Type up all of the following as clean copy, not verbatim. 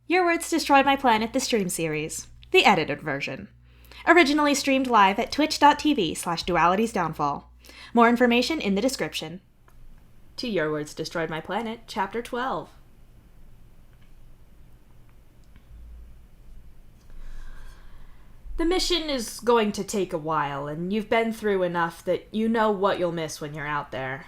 Your Words Destroyed My Planet, the stream series, the edited version. Originally streamed live at twitch.tv/dualitiesdownfall. More information in the description. To Your Words Destroyed My Planet, Chapter 12. The mission is going to take a while, and you've been through enough that you know what you'll miss when you're out there.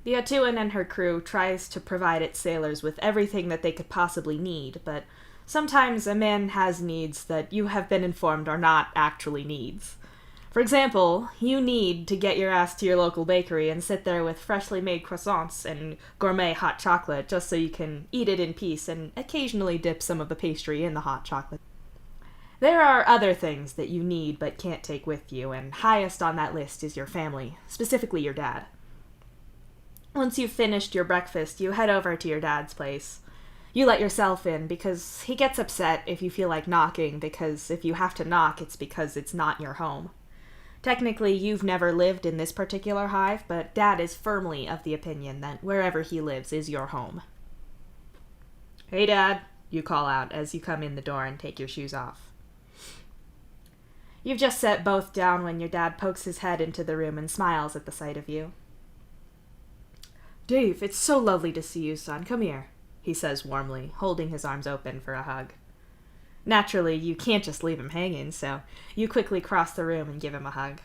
The Atuan and her crew tries to provide its sailors with everything that they could possibly need, but sometimes a man has needs that you have been informed are not actually needs. For example, you need to get your ass to your local bakery and sit there with freshly made croissants and gourmet hot chocolate just so you can eat it in peace and occasionally dip some of the pastry in the hot chocolate. There are other things that you need but can't take with you, and highest on that list is your family, specifically your dad. Once you've finished your breakfast, you head over to your dad's place. You let yourself in because he gets upset if you feel like knocking, because if you have to knock, it's because it's not your home. Technically, you've never lived in this particular hive, but Dad is firmly of the opinion that wherever he lives is your home. "Hey, Dad," you call out as you come in the door and take your shoes off. You've just set both down when your dad pokes his head into the room and smiles at the sight of you. "Dave, it's so lovely to see you, son. Come here," he says warmly, holding his arms open for a hug. Naturally, you can't just leave him hanging, so you quickly cross the room and give him a hug.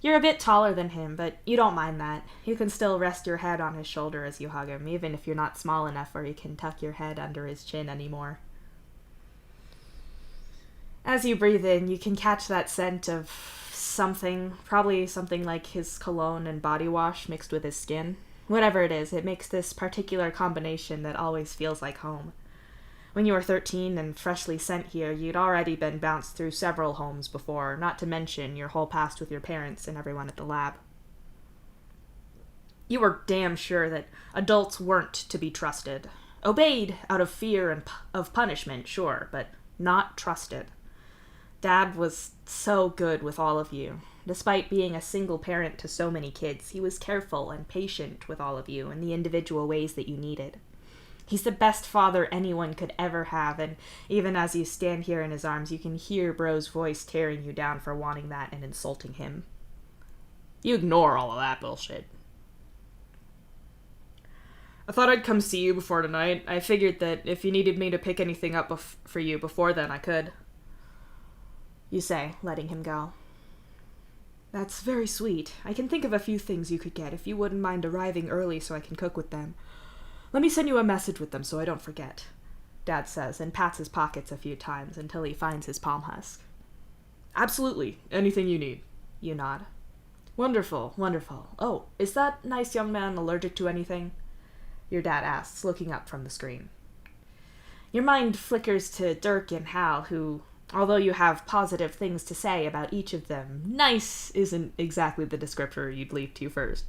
You're a bit taller than him, but you don't mind that. You can still rest your head on his shoulder as you hug him, even if you're not small enough where you can tuck your head under his chin anymore. As you breathe in, you can catch that scent of something, probably something like his cologne and body wash mixed with his skin. Whatever it is, it makes this particular combination that always feels like home. When you were 13 and freshly sent here, you'd already been bounced through several homes before, not to mention your whole past with your parents and everyone at the lab. You were damn sure that adults weren't to be trusted. Obeyed out of fear and of punishment, sure, but not trusted. Dad was so good with all of you. Despite being a single parent to so many kids, he was careful and patient with all of you in the individual ways that you needed. He's the best father anyone could ever have, and even as you stand here in his arms, you can hear Bro's voice tearing you down for wanting that and insulting him. You ignore all of that bullshit. "I thought I'd come see you before tonight. I figured that if you needed me to pick anything up for you before then, I could," you say, letting him go. "That's very sweet. I can think of a few things you could get if you wouldn't mind arriving early so I can cook with them. Let me send you a message with them so I don't forget," Dad says, and pats his pockets a few times until he finds his palm husk. "Absolutely. Anything you need," you nod. "Wonderful, wonderful. Oh, is that nice young man allergic to anything?" your dad asks, looking up from the screen. Your mind flickers to Dirk and Hal, who, although you have positive things to say about each of them, nice isn't exactly the descriptor you'd leap to first.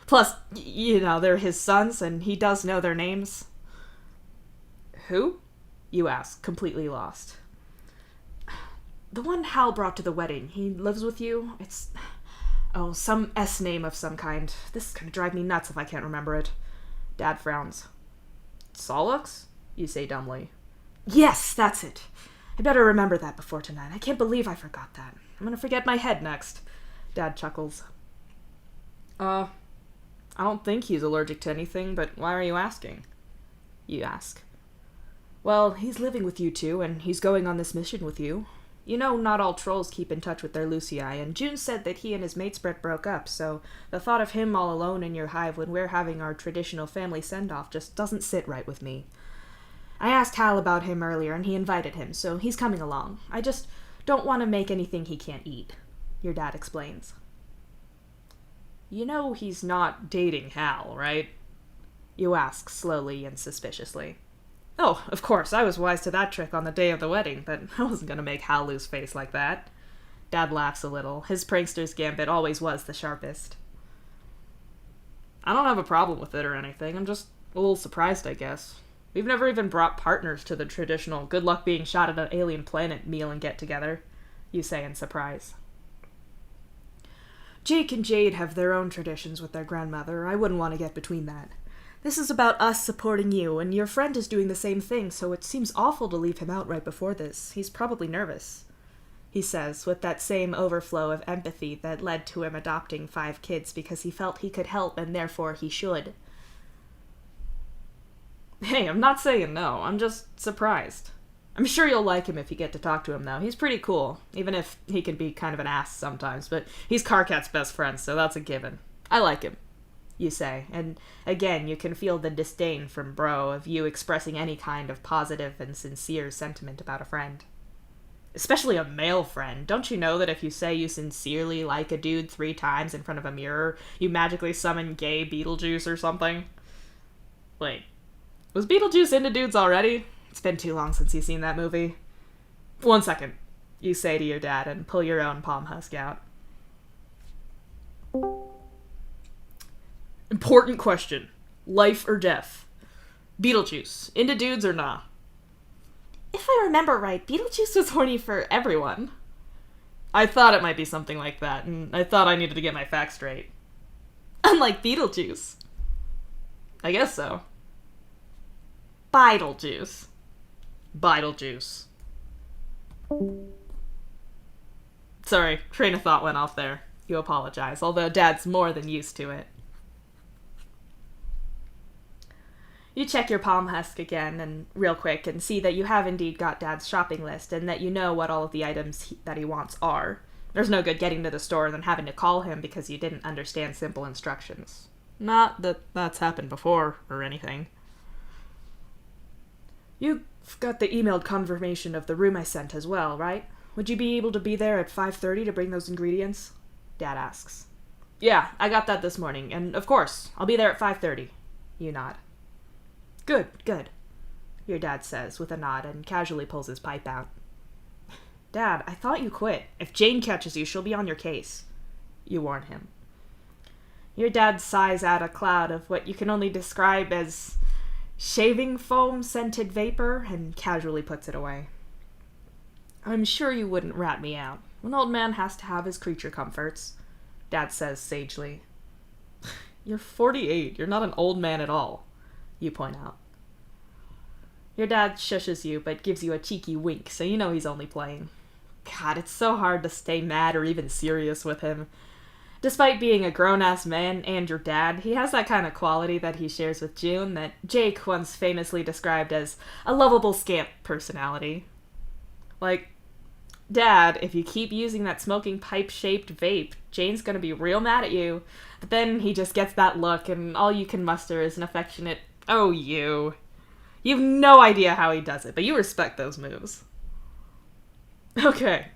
Plus, they're his sons, and he does know their names. "Who?" you ask, completely lost. "The one Hal brought to the wedding. He lives with you. It's, some S name of some kind. This is gonna drive me nuts if I can't remember it." Dad frowns. "Solux?" you say dumbly. "Yes, that's it. I better remember that before tonight. I can't believe I forgot that. I'm gonna forget my head next." Dad chuckles. I don't think he's allergic to anything, but why are you asking?" you ask. "Well, he's living with you two, and he's going on this mission with you. You know, not all trolls keep in touch with their Lucii, and June said that he and his mate spread broke up, so the thought of him all alone in your hive when we're having our traditional family send-off just doesn't sit right with me. I asked Hal about him earlier, and he invited him, so he's coming along. I just don't want to make anything he can't eat," your dad explains. "You know he's not dating Hal, right?" you ask slowly and suspiciously. "Oh, of course, I was wise to that trick on the day of the wedding, but I wasn't going to make Hal lose face like that." Dad laughs a little. His prankster's gambit always was the sharpest. "I don't have a problem with it or anything. I'm just a little surprised, I guess. We've never even brought partners to the traditional good luck being shot at an alien planet meal and get-together," you say in surprise. "Jake and Jade have their own traditions with their grandmother. I wouldn't want to get between that. This is about us supporting you, and your friend is doing the same thing, so it seems awful to leave him out right before this. He's probably nervous," he says, with that same overflow of empathy that led to him adopting 5 kids because he felt he could help and therefore he should. "Hey, I'm not saying no. I'm just surprised. I'm sure you'll like him if you get to talk to him, though. He's pretty cool, even if he can be kind of an ass sometimes, but he's Carcat's best friend, so that's a given. I like him," you say, and again you can feel the disdain from Bro of you expressing any kind of positive and sincere sentiment about a friend. Especially a male friend. Don't you know that if you say you sincerely like a dude 3 times in front of a mirror, you magically summon gay Beetlejuice or something? Wait, was Beetlejuice into dudes already? It's been too long since you've seen that movie. "1 second, you say to your dad and pull your own palm husk out. "Important question. Life or death. Beetlejuice, into dudes or nah?" "If I remember right, Beetlejuice was horny for everyone." "I thought it might be something like that, and I thought I needed to get my facts straight." "Unlike Beetlejuice." "I guess so." "Beetlejuice." "Beetlejuice." Sorry, train of thought went off there. You apologize, although Dad's more than used to it. You check your palm husk again, and real quick, and see that you have indeed got Dad's shopping list, and that you know what all of the items that he wants are. There's no good getting to the store and then having to call him because you didn't understand simple instructions. Not that that's happened before, or anything. "You got the emailed confirmation of the room I sent as well, right? Would you be able to be there at 5:30 to bring those ingredients?" Dad asks. "Yeah, I got that this morning, and of course, I'll be there at 5:30. You nod. Good, your dad says with a nod and casually pulls his pipe out. "Dad, I thought you quit. If Jane catches you, she'll be on your case," you warn him. Your dad sighs out a cloud of what you can only describe as shaving foam scented vapor and casually puts it away. "I'm sure you wouldn't rat me out. An old man has to have his creature comforts," Dad says sagely. "You're 48. You're not an old man at all," you point out. Your dad shushes you, but gives you a cheeky wink, so you know he's only playing. God, it's so hard to stay mad or even serious with him. Despite being a grown-ass man and your dad, he has that kind of quality that he shares with June that Jake once famously described as a lovable scamp personality. Like, "Dad, if you keep using that smoking pipe-shaped vape, Jane's gonna be real mad at you." But then he just gets that look, and all you can muster is an affectionate, "Oh, you." You've no idea how he does it, but you respect those moves. Okay,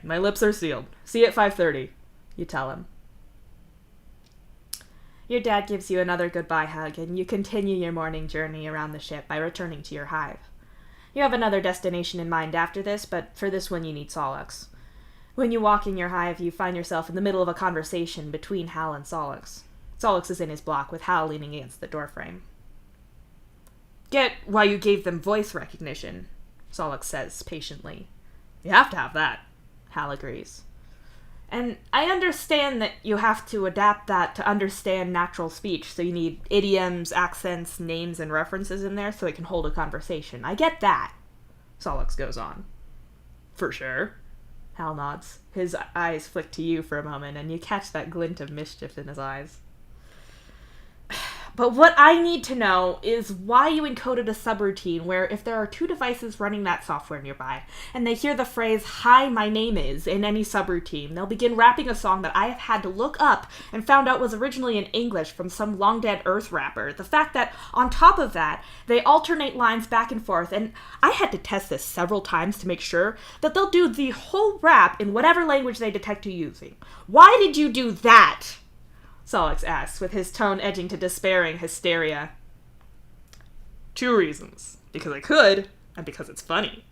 my lips are sealed. See you at 5:30, you tell him. Your dad gives you another goodbye hug, and you continue your morning journey around the ship by returning to your hive. You have another destination in mind after this, but for this one you need Solix. When you walk in your hive, you find yourself in the middle of a conversation between Hal and Solix. Solix is in his block, with Hal leaning against the doorframe. "Get why you gave them voice recognition," Solix says patiently. "You have to have that," Hal agrees. "And I understand that you have to adapt that to understand natural speech, so you need idioms, accents, names, and references in there so it can hold a conversation. I get that," Solix goes on. "For sure," Hal nods. His eyes flick to you for a moment, and you catch that glint of mischief in his eyes. "But what I need to know is why you encoded a subroutine where if there are 2 devices running that software nearby, and they hear the phrase, 'Hi, my name is,' in any subroutine, they'll begin rapping a song that I have had to look up and found out was originally in English from some long-dead Earth rapper. The fact that, on top of that, they alternate lines back and forth, and I had to test this several times to make sure that they'll do the whole rap in whatever language they detect you using. Why did you do that?" Solix asks, with his tone edging to despairing hysteria. "2 reasons. Because I could, and because it's funny,"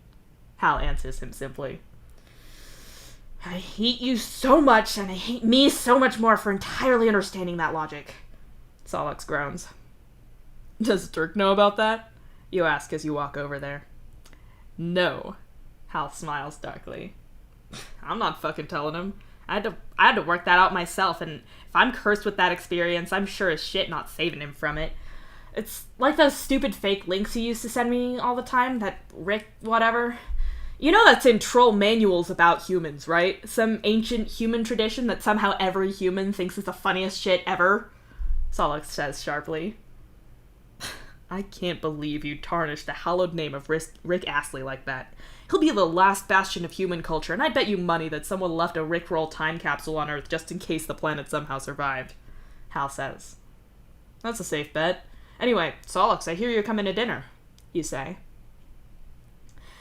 Hal answers him simply. "I hate you so much, and I hate me so much more for entirely understanding that logic," Solix groans. "Does Dirk know about that?" you ask as you walk over there. "No," Hal smiles darkly. "I'm not fucking telling him. I had to work that out myself, and if I'm cursed with that experience, I'm sure as shit not saving him from it. It's like those stupid fake links you used to send me all the time, that Rick whatever. You know that's in troll manuals about humans, right? Some ancient human tradition that somehow every human thinks is the funniest shit ever? Solix says sharply. I can't believe you tarnished the hallowed name of Rick Astley like that. He'll be the last bastion of human culture, and I bet you money that someone left a Rickroll time capsule on Earth just in case the planet somehow survived. Hal says. That's a safe bet. Anyway, Solix, I hear you're coming to dinner, you say.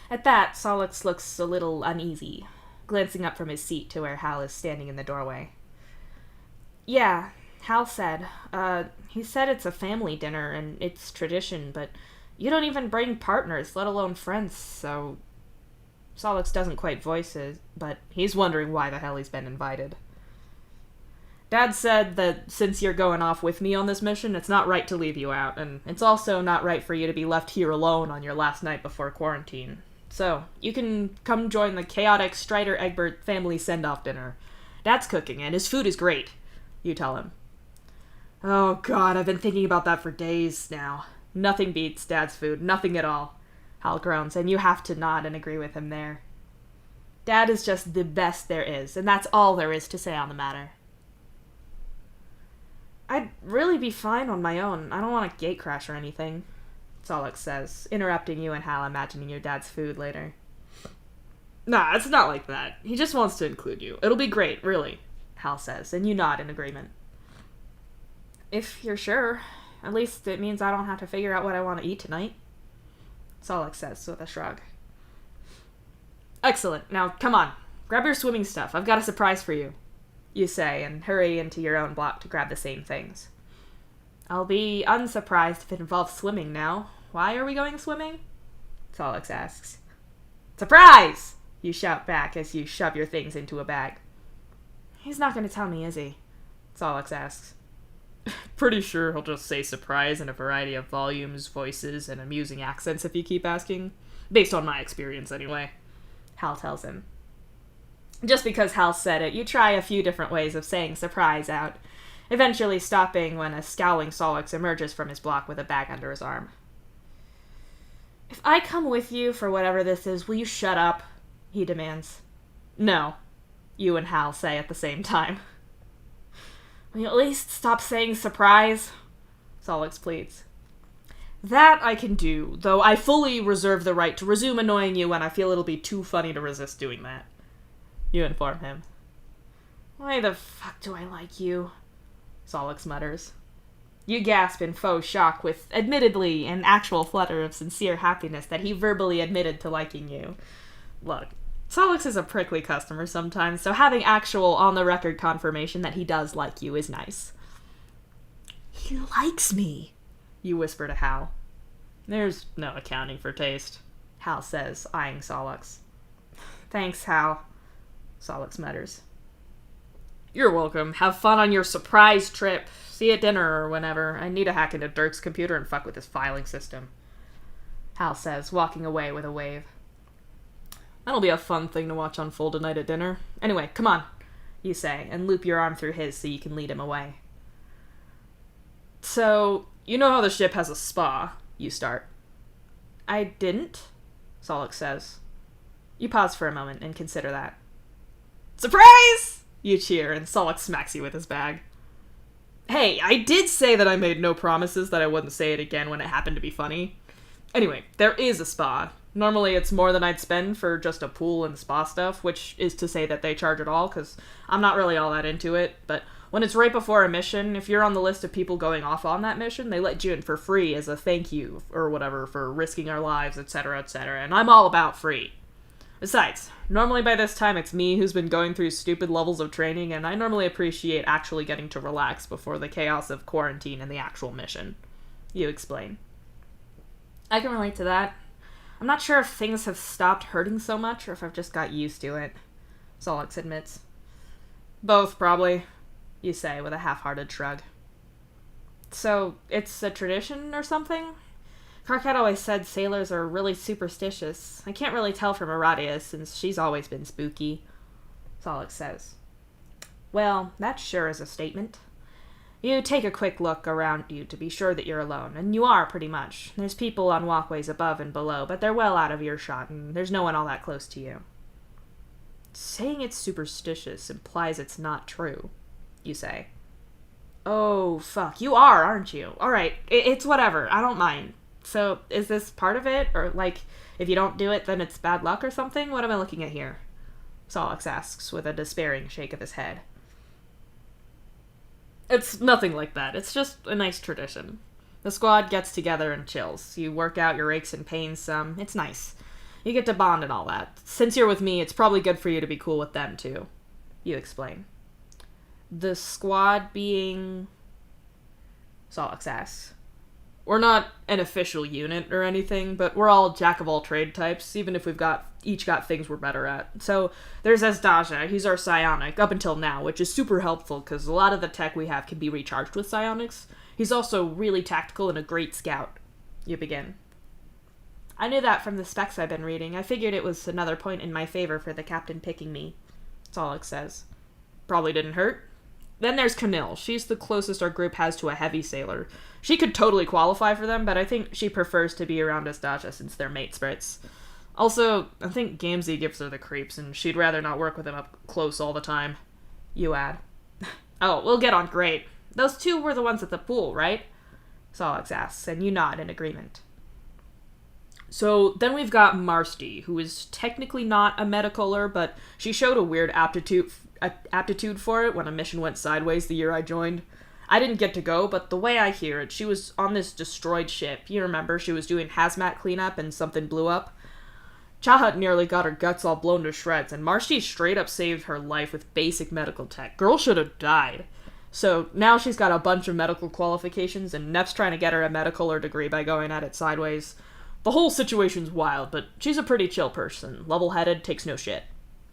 At that, Solix looks a little uneasy, glancing up from his seat to where Hal is standing in the doorway. Yeah, Hal said. He said it's a family dinner and it's tradition, but you don't even bring partners, let alone friends, so... Solix doesn't quite voice it, but he's wondering why the hell he's been invited. Dad said that since you're going off with me on this mission, it's not right to leave you out, and it's also not right for you to be left here alone on your last night before quarantine. So, you can come join the chaotic Strider-Egbert family send-off dinner. Dad's cooking, and his food is great, you tell him. Oh god, I've been thinking about that for days now. Nothing beats Dad's food, nothing at all. Hal groans, and you have to nod and agree with him there. Dad is just the best there is, and that's all there is to say on the matter. I'd really be fine on my own. I don't want a gatecrash or anything, Solix says, interrupting you and Hal imagining your dad's food later. Nah, it's not like that. He just wants to include you. It'll be great, really, Hal says, and you nod in agreement. If you're sure. At least it means I don't have to figure out what I want to eat tonight, Solix says with a shrug. Excellent. Now, come on. Grab your swimming stuff. I've got a surprise for you, you say, and hurry into your own block to grab the same things. I'll be unsurprised if it involves swimming now. Why are we going swimming? Solix asks. Surprise! You shout back as you shove your things into a bag. He's not going to tell me, is he? Solix asks. Pretty sure he'll just say surprise in a variety of volumes, voices, and amusing accents if you keep asking. Based on my experience, anyway. Hal tells him. Just because Hal said it, you try a few different ways of saying surprise out, eventually stopping when a scowling Solix emerges from his block with a bag under his arm. If I come with you for whatever this is, will you shut up? He demands. No, you and Hal say at the same time. Will you at least stop saying surprise? Solix pleads. That I can do, though I fully reserve the right to resume annoying you when I feel it'll be too funny to resist doing that, you inform him. Why the fuck do I like you? Solix mutters. You gasp in faux shock with, admittedly, an actual flutter of sincere happiness that he verbally admitted to liking you. Look, Solix is a prickly customer sometimes, so having actual on-the-record confirmation that he does like you is nice. He likes me, you whisper to Hal. There's no accounting for taste, Hal says, eyeing Solix. Thanks, Hal, Solix mutters. You're welcome. Have fun on your surprise trip. See you at dinner or whenever. I need to hack into Dirk's computer and fuck with his filing system, Hal says, walking away with a wave. That'll be a fun thing to watch unfold tonight at dinner. Anyway, come on, you say, and loop your arm through his so you can lead him away. So, you know how the ship has a spa, you start. I didn't, Solix says. You pause for a moment and consider that. Surprise! You cheer, and Solix smacks you with his bag. Hey, I did say that I made no promises that I wouldn't say it again when it happened to be funny. Anyway, there is a spa. Normally it's more than I'd spend for just a pool and spa stuff, which is to say that they charge it all, because I'm not really all that into it, but when it's right before a mission, if you're on the list of people going off on that mission, they let you in for free as a thank you, or whatever, for risking our lives, etc., and I'm all about free. Besides, normally by this time it's me who's been going through stupid levels of training, and I normally appreciate actually getting to relax before the chaos of quarantine and the actual mission. You explain. I can relate to that. I'm not sure if things have stopped hurting so much, or if I've just got used to it, Solix admits. Both, probably, you say with a half-hearted shrug. So, it's a tradition or something? Karkat always said sailors are really superstitious. I can't really tell from Aradia, since she's always been spooky, Solix says. Well, that sure is a statement. You take a quick look around you to be sure that you're alone, and you are pretty much. There's people on walkways above and below, but they're well out of earshot, and there's no one all that close to you. Saying it's superstitious implies it's not true, you say. Oh, fuck, you are, aren't you? Alright, it's whatever, I don't mind. So, is this part of it? Or, like, if you don't do it, then it's bad luck or something? What am I looking at here? Solix asks with a despairing shake of his head. It's nothing like that. It's just a nice tradition. The squad gets together and chills. You work out your aches and pains some. It's nice. You get to bond and all that. Since you're with me, it's probably good for you to be cool with them, too. You explain. The squad being... Solix asks. We're not an official unit or anything, but we're all jack-of-all-trade types, even if we've each got things we're better at. So, there's Asdaja, he's our psionic, up until now, which is super helpful, because a lot of the tech we have can be recharged with psionics. He's also really tactical and a great scout. You begin. I knew that from the specs I've been reading. I figured it was another point in my favor for the captain picking me. Solix says. Probably didn't hurt. Then there's Camille. She's the closest our group has to a heavy sailor. She could totally qualify for them, but I think she prefers to be around Asdaja since they're mate sprits. Also, I think Gamzee gives her the creeps, and she'd rather not work with him up close all the time. You add. Oh, we'll get on great. Those two were the ones at the pool, right? Solix asks, and you nod in agreement. So, then we've got Marsty, who is technically not a medicaler, but she showed a weird aptitude for it when a mission went sideways the year I joined. I didn't get to go, but the way I hear it, she was on this destroyed ship. You remember, she was doing hazmat cleanup and something blew up? Chahat nearly got her guts all blown to shreds, and Marsty straight up saved her life with basic medical tech. Girl should have died. So, now she's got a bunch of medical qualifications, and Nep's trying to get her a medicaler degree by going at it sideways. The whole situation's wild, but she's a pretty chill person. Level-headed, takes no shit.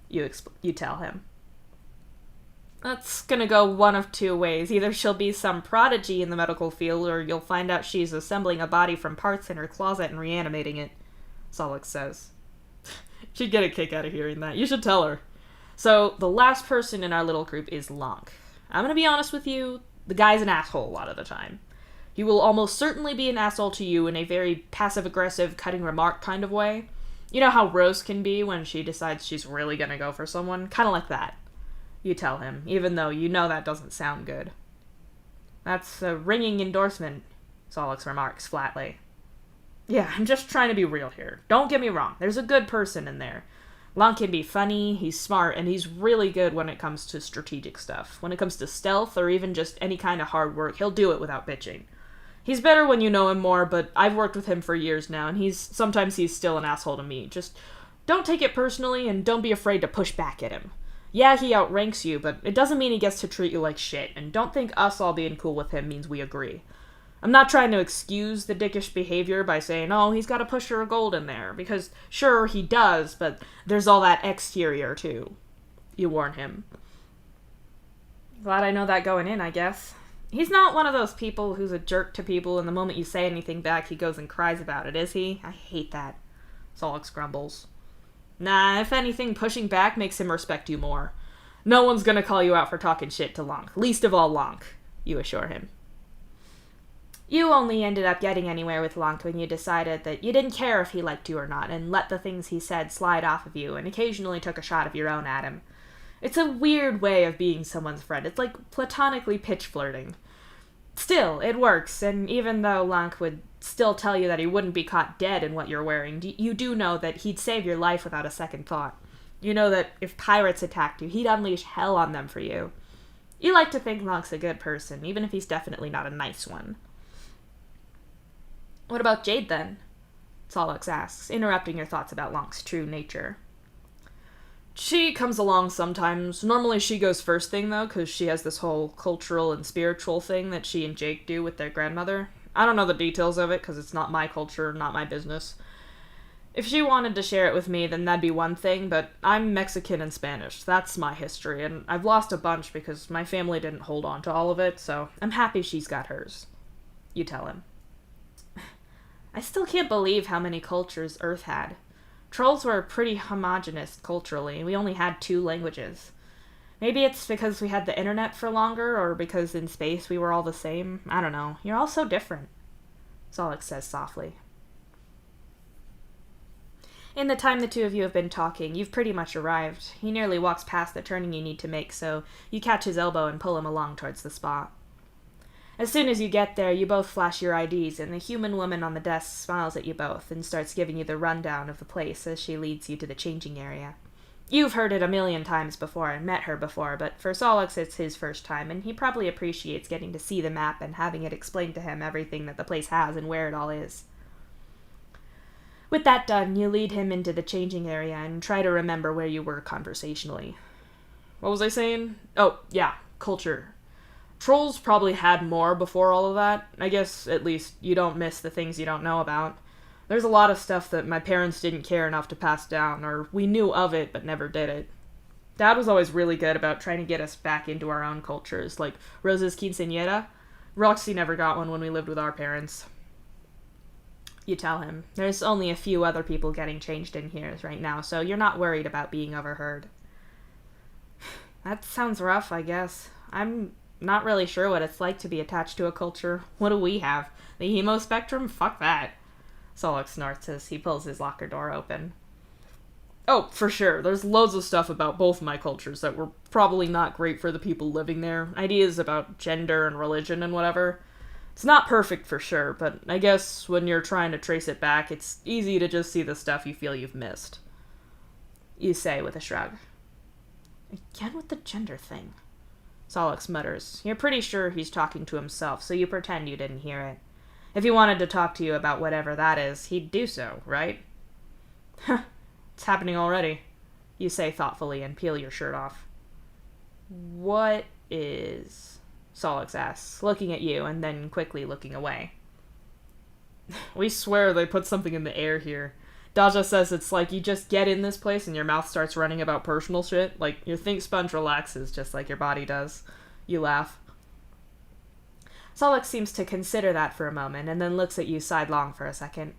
You tell him. That's gonna go one of two ways. Either she'll be some prodigy in the medical field, or you'll find out she's assembling a body from parts in her closet and reanimating it, Solix says. She'd get a kick out of hearing that. You should tell her. So, the last person in our little group is Lonk. I'm gonna be honest with you, the guy's an asshole a lot of the time. He will almost certainly be an asshole to you in a very passive-aggressive, cutting remark kind of way. You know how Rose can be when she decides she's really gonna go for someone? Kinda like that. You tell him, even though you know that doesn't sound good. That's a ringing endorsement, Solix remarks flatly. Yeah, I'm just trying to be real here. Don't get me wrong, there's a good person in there. Lon can be funny, he's smart, and he's really good when it comes to strategic stuff. When it comes to stealth, or even just any kind of hard work, he'll do it without bitching. He's better when you know him more, but I've worked with him for years now, and sometimes he's still an asshole to me. Just don't take it personally, and don't be afraid to push back at him. Yeah, he outranks you, but it doesn't mean he gets to treat you like shit, and don't think us all being cool with him means we agree. I'm not trying to excuse the dickish behavior by saying, oh, he's got a pusher of gold in there, because sure, he does, but there's all that exterior, too. You warn him. Glad I know that going in, I guess. He's not one of those people who's a jerk to people, and the moment you say anything back, he goes and cries about it, is he? I hate that. Solix grumbles. Nah, if anything, pushing back makes him respect you more. No one's gonna call you out for talking shit to Lonk, least of all Lonk, you assure him. You only ended up getting anywhere with Lonk when you decided that you didn't care if he liked you or not, and let the things he said slide off of you, and occasionally took a shot of your own at him. It's a weird way of being someone's friend. It's like platonically pitch flirting. Still, it works, and even though Lonk would still tell you that he wouldn't be caught dead in what you're wearing, you do know that he'd save your life without a second thought. You know that if pirates attacked you, he'd unleash hell on them for you. You like to think Lonk's a good person, even if he's definitely not a nice one. What about Jade, then? Solix asks, interrupting your thoughts about Lonk's true nature. She comes along sometimes. Normally she goes first thing, though, because she has this whole cultural and spiritual thing that she and Jake do with their grandmother. I don't know the details of it, because it's not my culture, not my business. If she wanted to share it with me, then that'd be one thing, but I'm Mexican and Spanish. That's my history, and I've lost a bunch because my family didn't hold on to all of it, so I'm happy she's got hers. You tell him. I still can't believe how many cultures Earth had. Trolls were pretty homogenous culturally, and we only had 2 languages. Maybe it's because we had the internet for longer, or because in space we were all the same. I don't know. You're all so different, Solix says softly. In the time the two of you have been talking, you've pretty much arrived. He nearly walks past the turning you need to make, so you catch his elbow and pull him along towards the spot. As soon as you get there, you both flash your IDs, and the human woman on the desk smiles at you both and starts giving you the rundown of the place as she leads you to the changing area. You've heard it a million times before and met her before, but for Solix it's his first time, and he probably appreciates getting to see the map and having it explain to him everything that the place has and where it all is. With that done, you lead him into the changing area and try to remember where you were conversationally. What was I saying? Oh, yeah, culture. Trolls probably had more before all of that. I guess, at least, you don't miss the things you don't know about. There's a lot of stuff that my parents didn't care enough to pass down, or we knew of it but never did it. Dad was always really good about trying to get us back into our own cultures, like Rosa's quinceañera. Roxy never got one when we lived with our parents. You tell him. There's only a few other people getting changed in here right now, so you're not worried about being overheard. That sounds rough, I guess. I'm not really sure what it's like to be attached to a culture. What do we have? The emo spectrum? Fuck that. Solix snorts as he pulls his locker door open. Oh, for sure. There's loads of stuff about both my cultures that were probably not great for the people living there. Ideas about gender and religion and whatever. It's not perfect for sure, but I guess when you're trying to trace it back, it's easy to just see the stuff you feel you've missed. You say with a shrug. Again with the gender thing. Solix mutters. You're pretty sure he's talking to himself, so you pretend you didn't hear it. If he wanted to talk to you about whatever that is, he'd do so, right? Huh, it's happening already, you say thoughtfully and peel your shirt off. What is... Solix asks, looking at you and then quickly looking away. We swear they put something in the air here. Daja says it's like you just get in this place and your mouth starts running about personal shit. Like your think sponge relaxes just like your body does. You laugh. Solix seems to consider that for a moment and then looks at you sidelong for a second.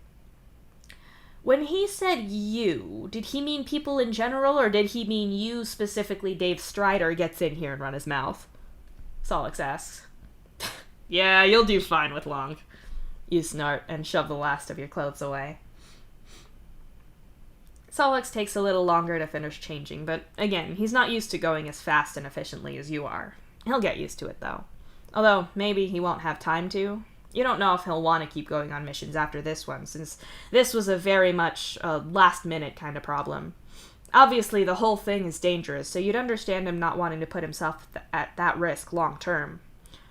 When he said you, did he mean people in general, or did he mean you specifically, Dave Strider, gets in here and run his mouth? Solix asks. Yeah, you'll do fine with long. You snort and shove the last of your clothes away. Solix takes a little longer to finish changing, but again, he's not used to going as fast and efficiently as you are. He'll get used to it, though. Although, maybe he won't have time to. You don't know if he'll want to keep going on missions after this one, since this was a very much last-minute kind of problem. Obviously, the whole thing is dangerous, so you'd understand him not wanting to put himself at that risk long-term.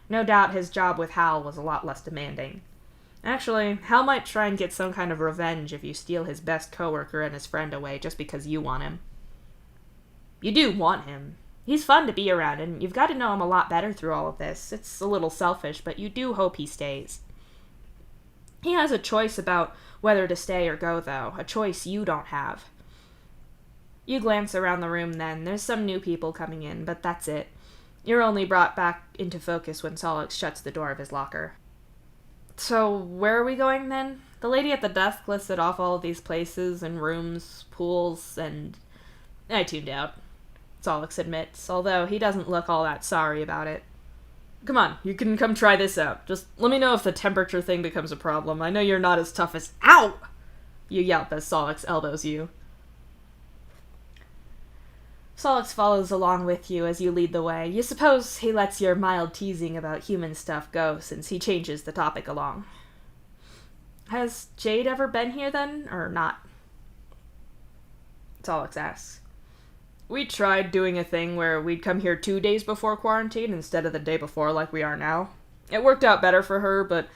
No doubt his job with Hal was a lot less demanding. Actually, Hal might try and get some kind of revenge if you steal his best coworker and his friend away just because you want him. You do want him. He's fun to be around, and you've got to know him a lot better through all of this. It's a little selfish, but you do hope he stays. He has a choice about whether to stay or go, though. A choice you don't have. You glance around the room then. There's some new people coming in, but that's it. You're only brought back into focus when Solix shuts the door of his locker. So, where are we going then? The lady at the desk listed off all of these places and rooms, pools, and... I tuned out, Solix admits, although he doesn't look all that sorry about it. Come on, you can come try this out. Just let me know if the temperature thing becomes a problem. I know you're not as tough as... Ow! You yelp as Solix elbows you. Solix follows along with you as you lead the way. You suppose he lets your mild teasing about human stuff go, since he changes the topic along. Has Jade ever been here then, or not? Solix asks. We tried doing a thing where we'd come here 2 days before quarantine instead of the day before like we are now. It worked out better for her, but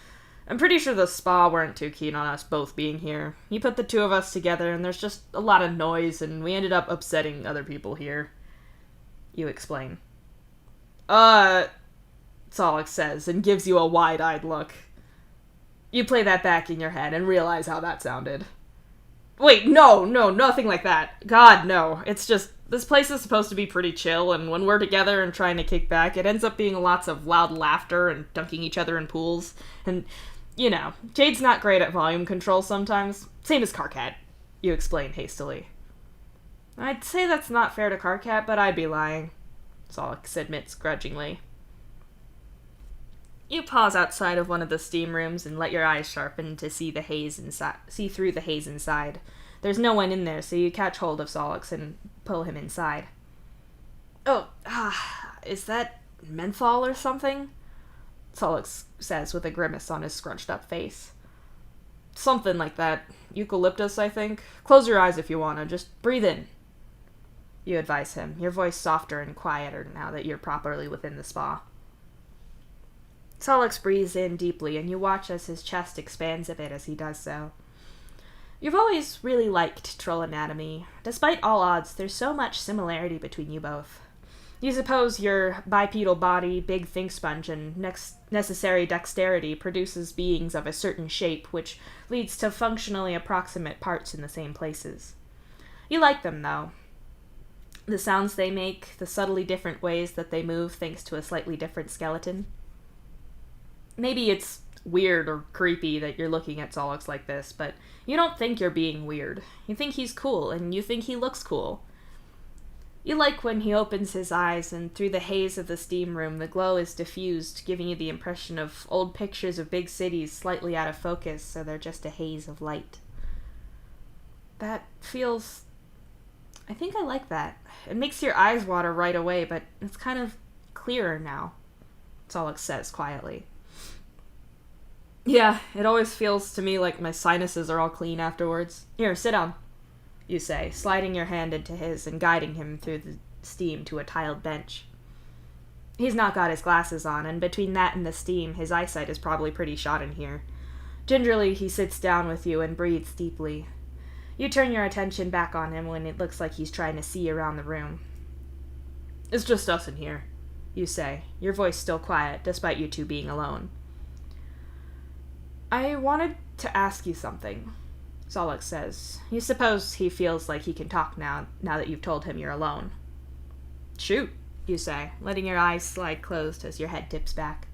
I'm pretty sure the spa weren't too keen on us both being here. He put the two of us together, and there's just a lot of noise, and we ended up upsetting other people here. You explain. Solix says, and gives you a wide-eyed look. You play that back in your head and realize how that sounded. Wait, no, nothing like that. God, no. It's just, this place is supposed to be pretty chill, and when we're together and trying to kick back, it ends up being lots of loud laughter and dunking each other in pools, and... You know, Jade's not great at volume control sometimes. Same as Carcat, you explain hastily. I'd say that's not fair to Carcat, but I'd be lying. Solix admits grudgingly. You pause outside of one of the steam rooms and let your eyes sharpen to see through the haze inside. There's no one in there, so you catch hold of Solix and pull him inside. Oh, is that menthol or something? Solix says with a grimace on his scrunched up face. Something like that. Eucalyptus, I think. Close your eyes if you wanna. Just breathe in. You advise him, your voice softer and quieter now that you're properly within the spa. Solix breathes in deeply, and you watch as his chest expands a bit as he does so. You've always really liked troll anatomy. Despite all odds, there's so much similarity between you both. You suppose your bipedal body, big think sponge, and necessary dexterity produces beings of a certain shape, which leads to functionally approximate parts in the same places. You like them, though. The sounds they make, the subtly different ways that they move thanks to a slightly different skeleton. Maybe it's weird or creepy that you're looking at Solix like this, but you don't think you're being weird. You think he's cool, and you think he looks cool. You like when he opens his eyes, and through the haze of the steam room, the glow is diffused, giving you the impression of old pictures of big cities slightly out of focus, so they're just a haze of light. That feels... I think I like that. It makes your eyes water right away, but it's kind of clearer now, Solix says quietly. Yeah, it always feels to me like my sinuses are all clean afterwards. Here, sit down, you say, sliding your hand into his and guiding him through the steam to a tiled bench. He's not got his glasses on, and between that and the steam, his eyesight is probably pretty shot in here. Gingerly, he sits down with you and breathes deeply. You turn your attention back on him when it looks like he's trying to see around the room. It's just us in here, you say, your voice still quiet, despite you two being alone. I wanted to ask you something, Solix says. You suppose he feels like he can talk now that you've told him you're alone. Shoot, you say, letting your eyes slide closed as your head tips back.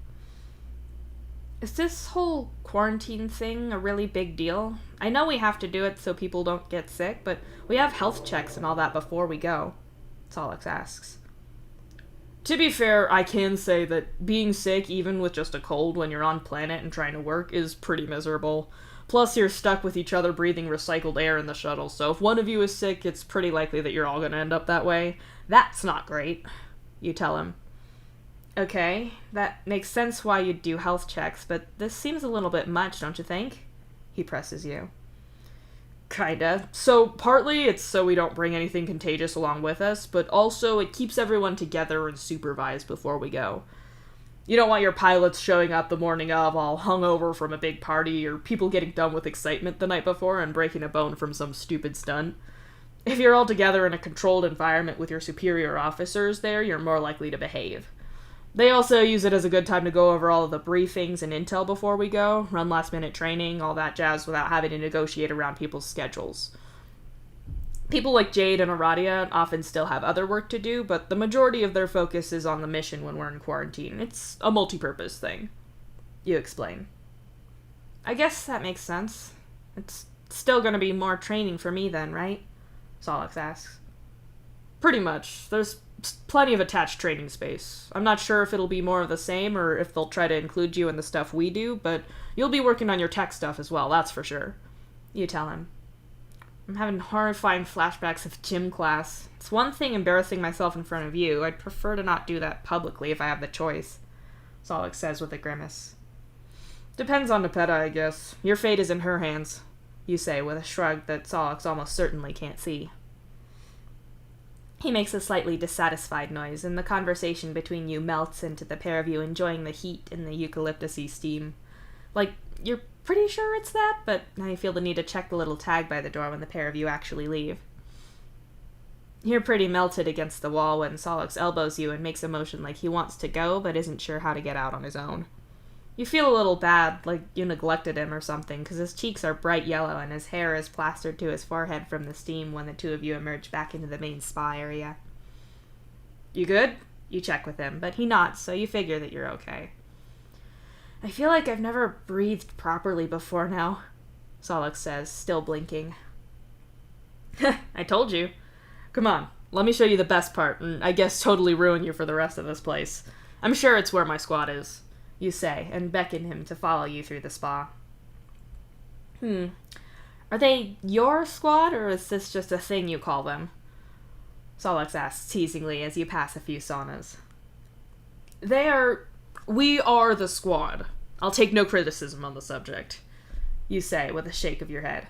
Is this whole quarantine thing a really big deal? I know we have to do it so people don't get sick, but we have health checks and all that before we go, Solix asks. To be fair, I can say that being sick, even with just a cold when you're on planet and trying to work, is pretty miserable. Plus, you're stuck with each other breathing recycled air in the shuttle, so if one of you is sick, it's pretty likely that you're all gonna end up that way. That's not great, you tell him. Okay, that makes sense why you'd do health checks, but this seems a little bit much, don't you think? He presses you. Kinda. So, partly it's so we don't bring anything contagious along with us, but also it keeps everyone together and supervised before we go. You don't want your pilots showing up the morning of all hungover from a big party, or people getting done with excitement the night before and breaking a bone from some stupid stunt. If you're all together in a controlled environment with your superior officers there, you're more likely to behave. They also use it as a good time to go over all of the briefings and intel before we go, run last-minute training, all that jazz without having to negotiate around people's schedules. People like Jade and Aradia often still have other work to do, but the majority of their focus is on the mission when we're in quarantine. It's a multi-purpose thing. You explain. I guess that makes sense. It's still gonna be more training for me then, right? Solix asks. Pretty much. There's plenty of attached training space. I'm not sure if it'll be more of the same or if they'll try to include you in the stuff we do, but you'll be working on your tech stuff as well, that's for sure. You tell him. I'm having horrifying flashbacks of gym class. It's one thing embarrassing myself in front of you. I'd prefer to not do that publicly if I have the choice, Solix says with a grimace. Depends on Nepeta, I guess. Your fate is in her hands, you say with a shrug that Solix almost certainly can't see. He makes a slightly dissatisfied noise, and the conversation between you melts into the pair of you enjoying the heat and the eucalyptus-y steam. Like, you're pretty sure it's that, but now you feel the need to check the little tag by the door when the pair of you actually leave. You're pretty melted against the wall when Solix elbows you and makes a motion like he wants to go, but isn't sure how to get out on his own. You feel a little bad, like you neglected him or something, because his cheeks are bright yellow and his hair is plastered to his forehead from the steam when the two of you emerge back into the main spa area. You good? You check with him, but he nods, so you figure that you're okay. I feel like I've never breathed properly before now, Solix says, still blinking. I told you. Come on, Let me show you the best part, and I guess totally ruin you for the rest of this place. I'm sure it's where my squad is, you say, and beckon him to follow you through the spa. Are they your squad, or is this just a thing you call them? Solix asks teasingly as you pass a few saunas. We are the squad. I'll take no criticism on the subject, you say with a shake of your head.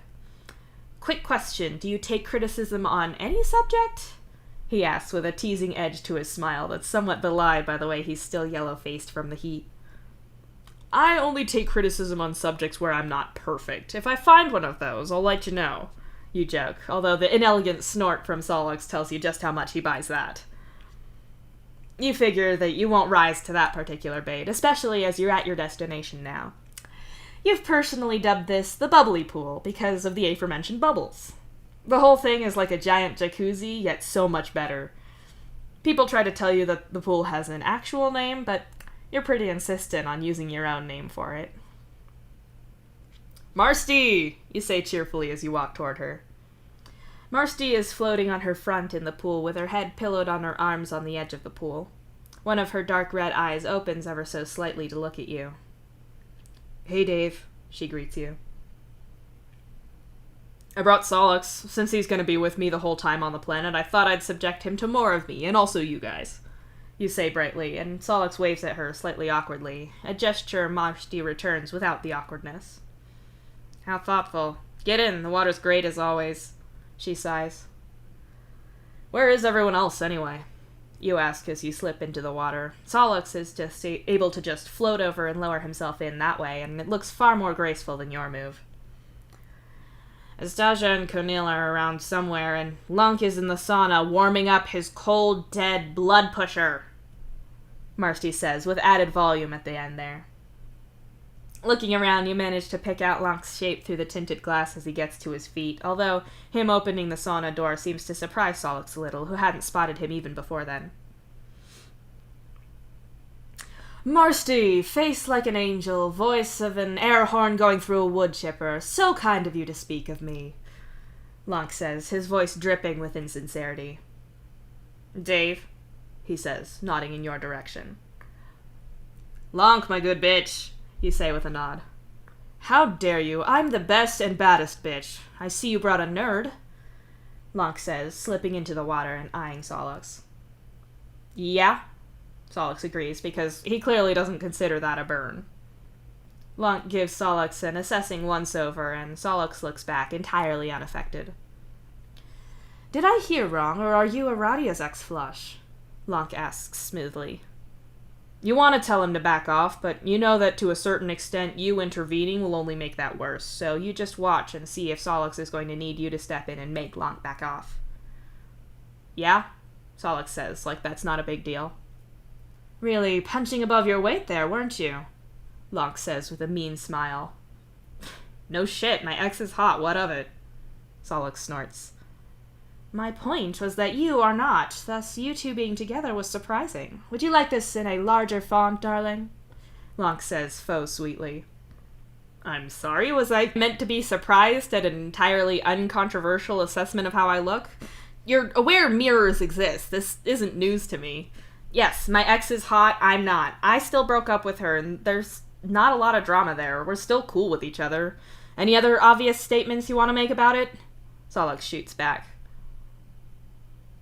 Quick question, do you take criticism on any subject? He asks with a teasing edge to his smile that's somewhat belied by the way he's still yellow-faced from the heat. I only take criticism on subjects where I'm not perfect. If I find one of those, I'll let you know, you joke, although the inelegant snort from Solix tells you just how much he buys that. You figure that you won't rise to that particular bait, especially as you're at your destination now. You've personally dubbed this the bubbly pool because of the aforementioned bubbles. The whole thing is like a giant jacuzzi, yet so much better. People try to tell you that the pool has an actual name, but you're pretty insistent on using your own name for it. Marsty, you say cheerfully as you walk toward her. Marsty is floating on her front in the pool with her head pillowed on her arms on the edge of the pool. One of her dark red eyes opens ever so slightly to look at you. Hey, Dave, she greets you. I brought Solix. Since he's going to be with me the whole time on the planet, I thought I'd subject him to more of me, and also you guys, you say brightly, and Solix waves at her slightly awkwardly, a gesture Marsty returns without the awkwardness. How thoughtful. Get in, the water's great as always, she sighs. Where is everyone else, anyway? You ask as you slip into the water. Solix is just able to just float over and lower himself in that way, and it looks far more graceful than your move. Astasia and Conil are around somewhere, and Lunk is in the sauna warming up his cold, dead blood pusher, Marsty says, with added volume at the end there. Looking around, you manage to pick out Lunk's shape through the tinted glass as he gets to his feet, although him opening the sauna door seems to surprise Solix a little, who hadn't spotted him even before then. Marsty, face like an angel, voice of an air horn going through a wood chipper. So kind of you to speak of me, Lunk says, his voice dripping with insincerity. Dave, he says, nodding in your direction. Lunk, my good bitch, you say with a nod. How dare you? I'm the best and baddest bitch. I see you brought a nerd, Lunk says, slipping into the water and eyeing Solix. Yeah, Solix agrees, because he clearly doesn't consider that a burn. Lunk gives Solix an assessing once-over, and Solix looks back, entirely unaffected. Did I hear wrong, or are you Aradia's ex-flush? Lunk asks smoothly. You want to tell him to back off, but you know that to a certain extent you intervening will only make that worse, so you just watch and see if Solix is going to need you to step in and make Lunk back off. Yeah? Solix says, like that's not a big deal. Really punching above your weight there, weren't you? Lunk says with a mean smile. No shit, my ex is hot, what of it? Solix snorts. My point was that you are not, thus you two being together was surprising. Would you like this in a larger font, darling? Lunk says faux sweetly. I'm sorry, was I meant to be surprised at an entirely uncontroversial assessment of how I look? You're aware mirrors exist. This isn't news to me. Yes, my ex is hot, I'm not. I still broke up with her, and there's not a lot of drama there. We're still cool with each other. Any other obvious statements you want to make about it? Solix shoots back.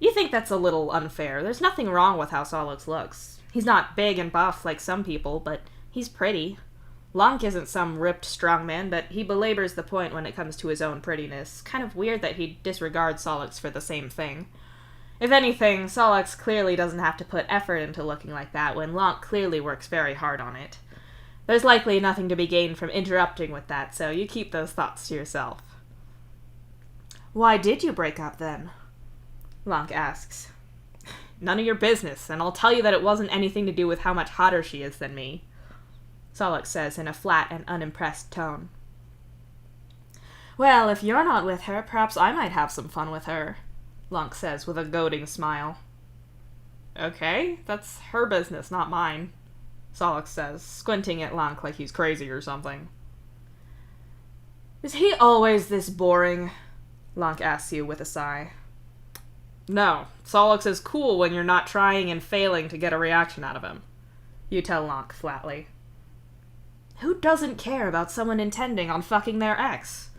You think that's a little unfair. There's nothing wrong with how Solix looks. He's not big and buff like some people, but he's pretty. Lunk isn't some ripped strongman, but he belabors the point when it comes to his own prettiness. Kind of weird that he disregards Solix for the same thing. If anything, Solix clearly doesn't have to put effort into looking like that when Lunk clearly works very hard on it. There's likely nothing to be gained from interrupting with that, so you keep those thoughts to yourself. Why did you break up then? Lunk asks. None of your business, and I'll tell you that it wasn't anything to do with how much hotter she is than me, Solix says in a flat and unimpressed tone. Well, if you're not with her, perhaps I might have some fun with her, Lunk says with a goading smile. Okay, that's her business, not mine, Solix says, squinting at Lunk like he's crazy or something. Is he always this boring? Lunk asks you with a sigh. No, Solix is cool when you're not trying and failing to get a reaction out of him. You tell Lonk flatly. Who doesn't care about someone intending on fucking their ex?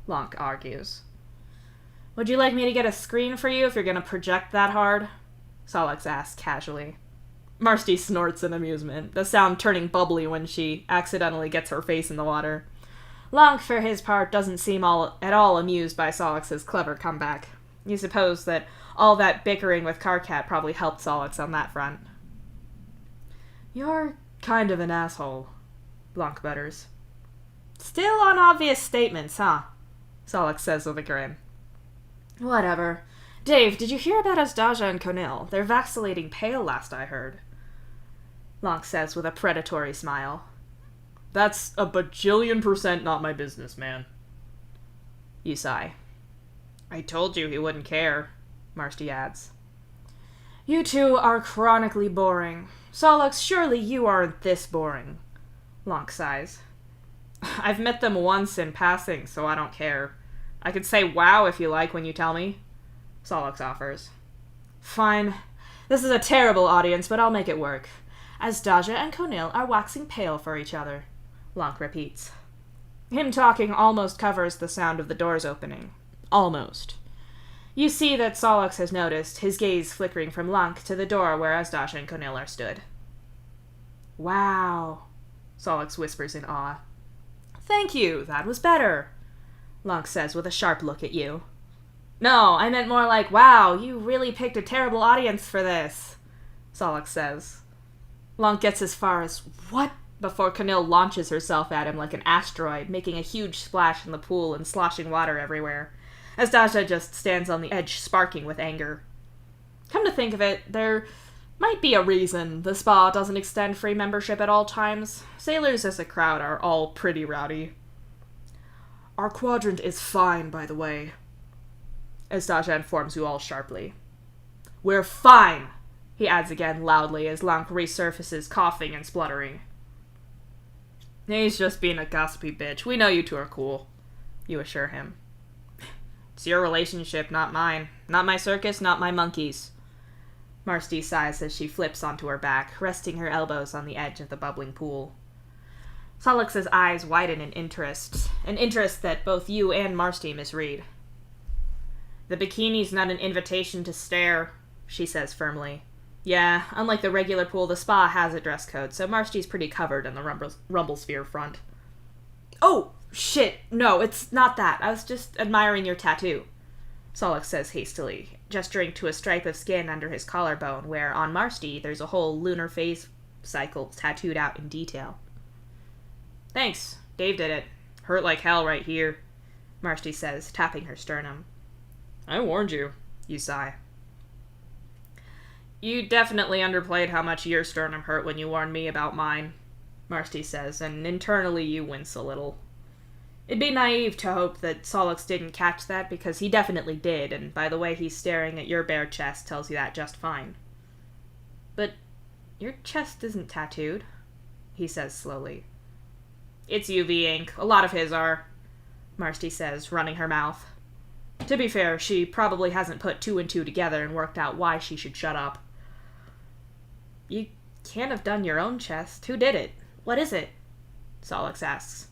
Lonk argues. Would you like me to get a screen for you if you're gonna project that hard? Solix asks casually. Marcy snorts in amusement, the sound turning bubbly when she accidentally gets her face in the water. Lonk, for his part, doesn't seem at all amused by Solix's clever comeback. You suppose that all that bickering with Karkat probably helped Solix on that front. You're kind of an asshole, Lonk mutters. Still on obvious statements, huh? Solix says with a grin. Whatever. Dave, did you hear about Asdaja and Conil? They're vacillating pale, last I heard. Lonk says with a predatory smile. That's a bajillion% not my business, man. You sigh. I told you he wouldn't care, Marcy adds. You two are chronically boring. Solix, surely you aren't this boring. Lonk sighs. I've met them once in passing, so I don't care. I could say wow if you like when you tell me. Solix offers. Fine. This is a terrible audience, but I'll make it work. Asdaja and Conil are waxing pale for each other, Lonk repeats. Him talking almost covers the sound of the doors opening. Almost. You see that Solix has noticed, his gaze flickering from Lonk to the door where Asdaja and Conil are stood. Wow, Solix whispers in awe. Thank you, that was better, Lonk says with a sharp look at you. No, I meant more like, wow, you really picked a terrible audience for this, Solix says. Lonk gets as far as, what? Before Conil launches herself at him like an asteroid, making a huge splash in the pool and sloshing water everywhere. Asdaja just stands on the edge, sparking with anger. Come to think of it, there might be a reason the spa doesn't extend free membership at all times. Sailors as a crowd are all pretty rowdy. Our quadrant is fine, by the way, Asdaja informs you all sharply. We're fine, he adds again loudly as Lonk resurfaces, coughing and spluttering. He's just being a gossipy bitch. We know you two are cool, you assure him. It's your relationship, not mine. Not my circus, not my monkeys. Marcy sighs as she flips onto her back, resting her elbows on the edge of the bubbling pool. Solix's eyes widen in interest, an interest that both you and Marcy misread. The bikini's not an invitation to stare, she says firmly. Yeah, unlike the regular pool, the spa has a dress code, so Marcy's pretty covered on the Rumblesphere front. Oh, shit, no, it's not that. I was just admiring your tattoo, Solix says hastily, gesturing to a stripe of skin under his collarbone where, on Marcy, there's a whole lunar phase cycle tattooed out in detail. Thanks, Dave did it. Hurt like hell right here, Marcy says, tapping her sternum. I warned you, you sigh. You definitely underplayed how much your sternum hurt when you warned me about mine, Marcy says, and internally you wince a little. It'd be naive to hope that Solix didn't catch that, because he definitely did, and by the way he's staring at your bare chest tells you that just fine. But your chest isn't tattooed, he says slowly. It's UV ink. A lot of his are, Marcy says, running her mouth. To be fair, she probably hasn't put two and two together and worked out why she should shut up. You can't have done your own chest. Who did it? What is it? Solix asks.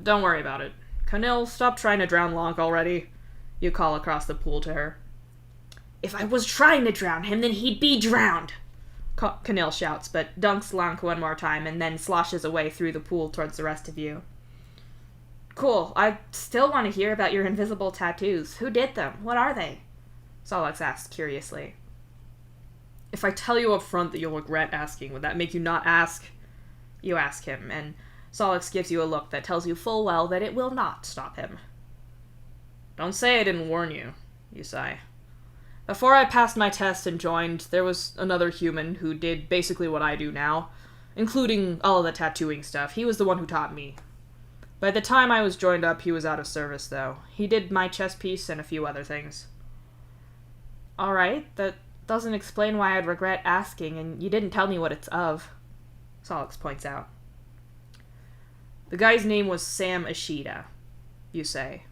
Don't worry about it. Conil, stop trying to drown Lonk already. You call across the pool to her. If I was trying to drown him, then he'd be drowned, Conil shouts, but dunks Lonk one more time and then sloshes away through the pool towards the rest of you. Cool. I still want to hear about your invisible tattoos. Who did them? What are they? Solix asks curiously. If I tell you up front that you'll regret asking, would that make you not ask? You ask him, and Solix gives you a look that tells you full well that it will not stop him. Don't say I didn't warn you, you sigh. Before I passed my test and joined, there was another human who did basically what I do now, including all of the tattooing stuff. He was the one who taught me. By the time I was joined up, he was out of service, though. He did my chest piece and a few other things. Alright, that doesn't explain why I'd regret asking, and you didn't tell me what it's of, Solix points out. The guy's name was Sam Ishida, you say.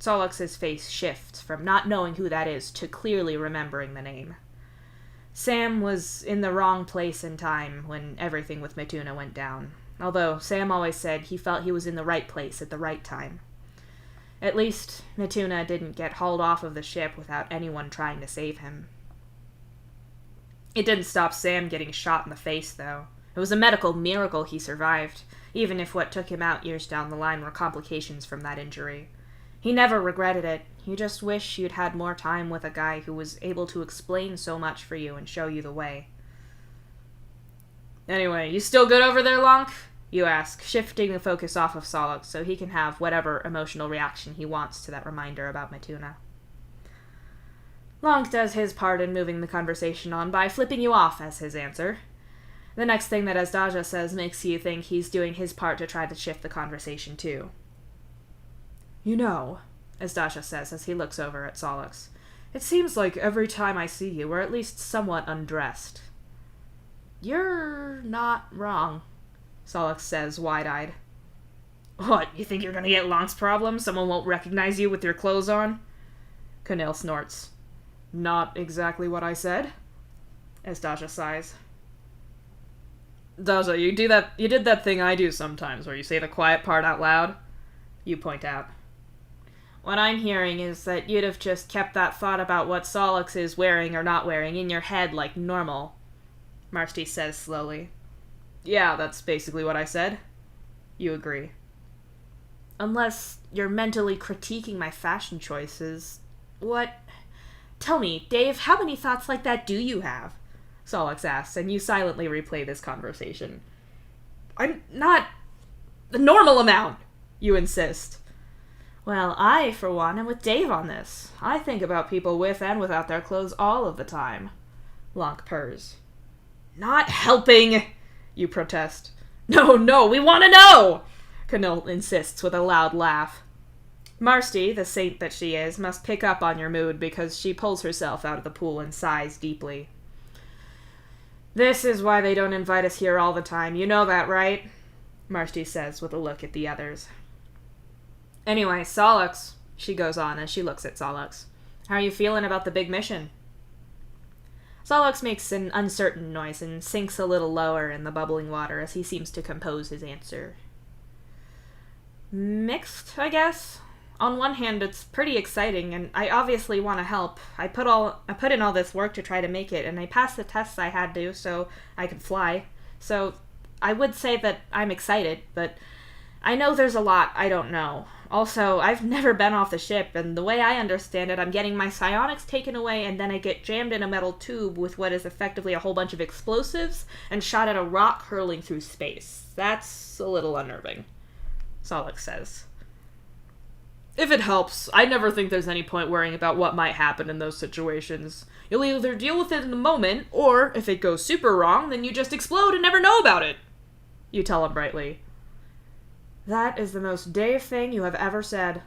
Sollux's face shifts from not knowing who that is to clearly remembering the name. Sam was in the wrong place and time when everything with Mituna went down, although Sam always said he felt he was in the right place at the right time. At least, Mituna didn't get hauled off of the ship without anyone trying to save him. It didn't stop Sam getting shot in the face, though. It was a medical miracle he survived, even if what took him out years down the line were complications from that injury. He never regretted it. He just wished you'd had more time with a guy who was able to explain so much for you and show you the way. Anyway, you still good over there, Lonk? You ask, shifting the focus off of Sollux so he can have whatever emotional reaction he wants to that reminder about Mituna. Lonk does his part in moving the conversation on by flipping you off as his answer. The next thing that Azdaja says makes you think he's doing his part to try to shift the conversation too. You know, Azdaja says as he looks over at Sollux, it seems like every time I see you, we're at least somewhat undressed. You're not wrong, Sollux says, wide-eyed. What, you think you're gonna get Lonk's problem? Someone won't recognize you with your clothes on? Kunil snorts. Not exactly what I said, Azdaja sighs. Daja, you did that thing I do sometimes, where you say the quiet part out loud. You point out. What I'm hearing is that you'd have just kept that thought about what Sollux is wearing or not wearing in your head like normal, Marsti says slowly. Yeah, that's basically what I said. You agree. Unless you're mentally critiquing my fashion choices. What? Tell me, Dave, how many thoughts like that do you have? Sollux asks, and you silently replay this conversation. I'm not... the normal amount, you insist. Well, I, for one, am with Dave on this. I think about people with and without their clothes all of the time. Lonk purrs. Not helping, you protest. No, we want to know! Kunil insists with a loud laugh. Marsti, the saint that she is, must pick up on your mood because she pulls herself out of the pool and sighs deeply. This is why they don't invite us here all the time. You know that, right? Marsti says with a look at the others. Anyway, Sollux, she goes on as she looks at Sollux. How are you feeling about the big mission? Sollux makes an uncertain noise and sinks a little lower in the bubbling water as he seems to compose his answer. Mixed, I guess? On one hand, it's pretty exciting, and I obviously want to help. I put in all this work to try to make it, and I passed the tests I had to so I could fly. So I would say that I'm excited, but I know there's a lot I don't know. Also, I've never been off the ship, and the way I understand it, I'm getting my psionics taken away, and then I get jammed in a metal tube with what is effectively a whole bunch of explosives, and shot at a rock hurling through space. That's a little unnerving, Sollux says. If it helps, I never think there's any point worrying about what might happen in those situations. You'll either deal with it in the moment, or, if it goes super wrong, then you just explode and never know about it. You tell him brightly. That is the most Dave thing you have ever said,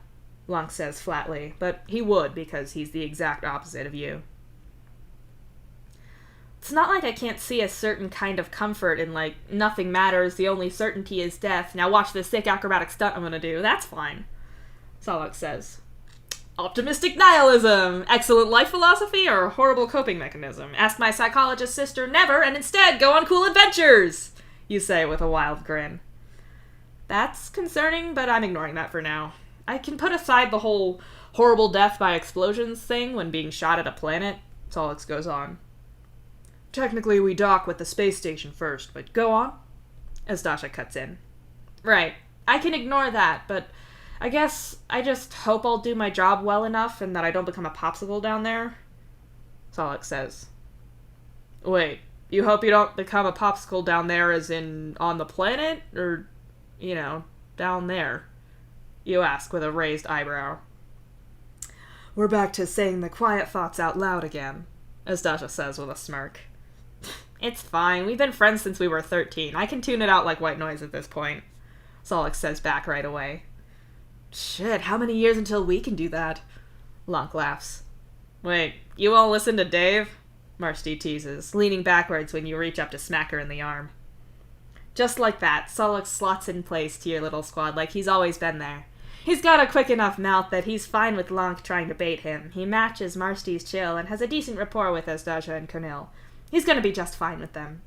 Lonk says flatly, but he would because he's the exact opposite of you. It's not like I can't see a certain kind of comfort in, like, nothing matters, the only certainty is death, now watch this sick acrobatic stunt I'm gonna do. That's fine, Sollux says. Optimistic nihilism! Excellent life philosophy or a horrible coping mechanism? Ask my psychologist sister never, and instead go on cool adventures! You say with a wild grin. That's concerning, but I'm ignoring that for now. I can put aside the whole horrible death by explosions thing when being shot at a planet, Sollux goes on. Technically, we dock with the space station first, but go on, Azdaja cuts in. Right, I can ignore that, but I guess I just hope I'll do my job well enough and that I don't become a popsicle down there, Sollux says. Wait, you hope you don't become a popsicle down there as in on the planet, or... you know, down there? You ask with a raised eyebrow. We're back to saying the quiet thoughts out loud again, Azdaja says with a smirk. It's fine. We've been friends since we were 13. I can tune it out like white noise at this point, Sollux says back right away. Shit, how many years until we can do that? Lonk laughs. Wait, you won't listen to Dave? Marsti teases, leaning backwards when you reach up to smack her in the arm. Just like that, Sollux slots in place to your little squad like he's always been there. He's got a quick enough mouth that he's fine with Lonk trying to bait him. He matches Marsty's chill and has a decent rapport with Asdaja and Kunil. He's gonna be just fine with them.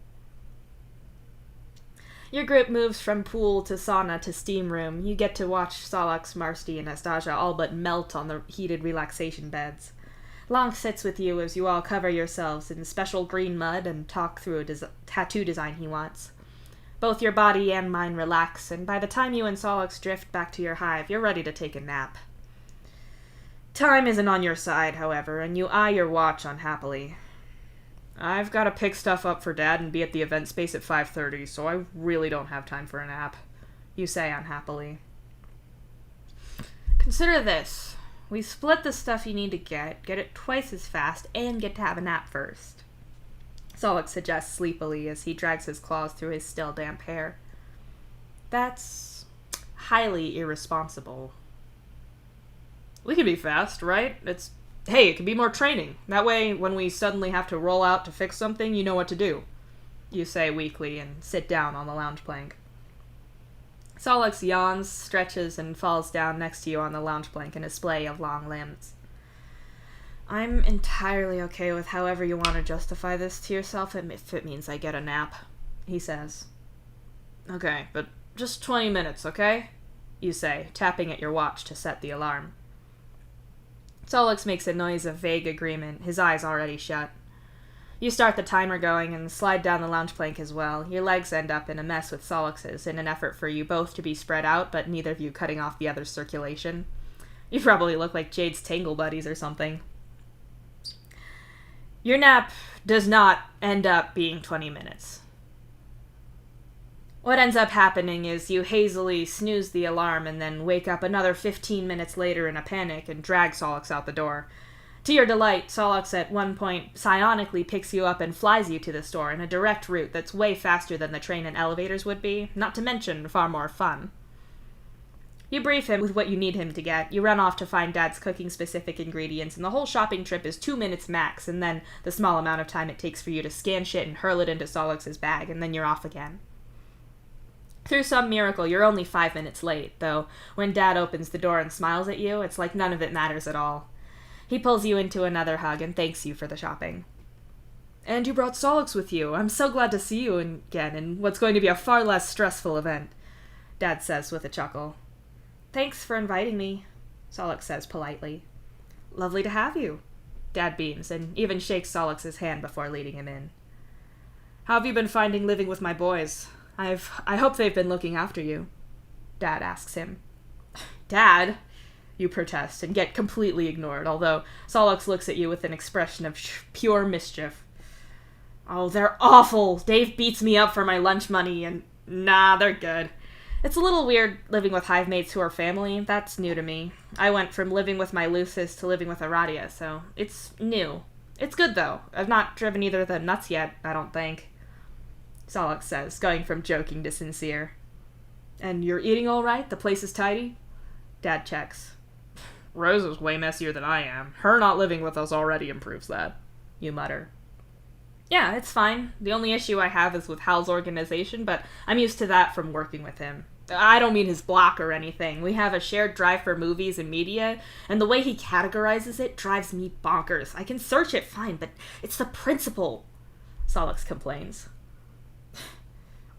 Your group moves from pool to sauna to steam room. You get to watch Solux, Marsty, and Asdaja all but melt on the heated relaxation beds. Lonk sits with you as you all cover yourselves in special green mud and talk through a tattoo design he wants. Both your body and mind relax, and by the time you and Solux drift back to your hive, you're ready to take a nap. Time isn't on your side, however, and you eye your watch unhappily. I've got to pick stuff up for Dad and be at the event space at 5:30, so I really don't have time for a nap, you say unhappily. Consider this. We split the stuff you need to get it twice as fast, and get to have a nap first. Solix suggests sleepily as he drags his claws through his still damp hair. That's highly irresponsible. We could be fast, right? Hey, it could be more training. That way, when we suddenly have to roll out to fix something, you know what to do, you say weakly and sit down on the lounge plank. Solix yawns, stretches, and falls down next to you on the lounge plank in a splay of long limbs. I'm entirely okay with however you want to justify this to yourself if it means I get a nap, he says. Okay, but just 20 minutes, okay? You say, tapping at your watch to set the alarm. Solix makes a noise of vague agreement, his eyes already shut. You start the timer going and slide down the lounge plank as well. Your legs end up in a mess with Solix's in an effort for you both to be spread out, but neither of you cutting off the other's circulation. You probably look like Jade's Tangle Buddies or something. Your nap does not end up being 20 minutes. What ends up happening is you hazily snooze the alarm and then wake up another 15 minutes later in a panic and drag Solix out the door. To your delight, Solix at one point psionically picks you up and flies you to the store in a direct route that's way faster than the train and elevators would be, not to mention far more fun. You brief him with what you need him to get, you run off to find Dad's cooking-specific ingredients, and the whole shopping trip is 2 minutes max, and then the small amount of time it takes for you to scan shit and hurl it into Solix's bag, and then you're off again. Through some miracle, you're only 5 minutes late, though when Dad opens the door and smiles at you, it's like none of it matters at all. He pulls you into another hug and thanks you for the shopping. And you brought Solix with you. I'm so glad to see you again in what's going to be a far less stressful event, Dad says with a chuckle. Thanks for inviting me, Solix says politely. Lovely to have you, Dad beams and even shakes Solix's hand before leading him in. How have you been finding living with my boys? I hope they've been looking after you, Dad asks him. Dad, you protest and get completely ignored, although Solix looks at you with an expression of pure mischief. Oh, they're awful. Dave beats me up for my lunch money and nah, they're good. It's a little weird living with hive mates who are family. That's new to me. I went from living with my Lucis to living with Aradia, so it's new. It's good, though. I've not driven either of them nuts yet, I don't think, Solix says, going from joking to sincere. And you're eating all right? The place is tidy? Dad checks. Rose is way messier than I am. Her not living with us already improves that, you mutter. Yeah, it's fine. The only issue I have is with Hal's organization, but I'm used to that from working with him. I don't mean his block or anything. We have a shared drive for movies and media, and the way he categorizes it drives me bonkers. I can search it fine, but it's the principle, Solix complains.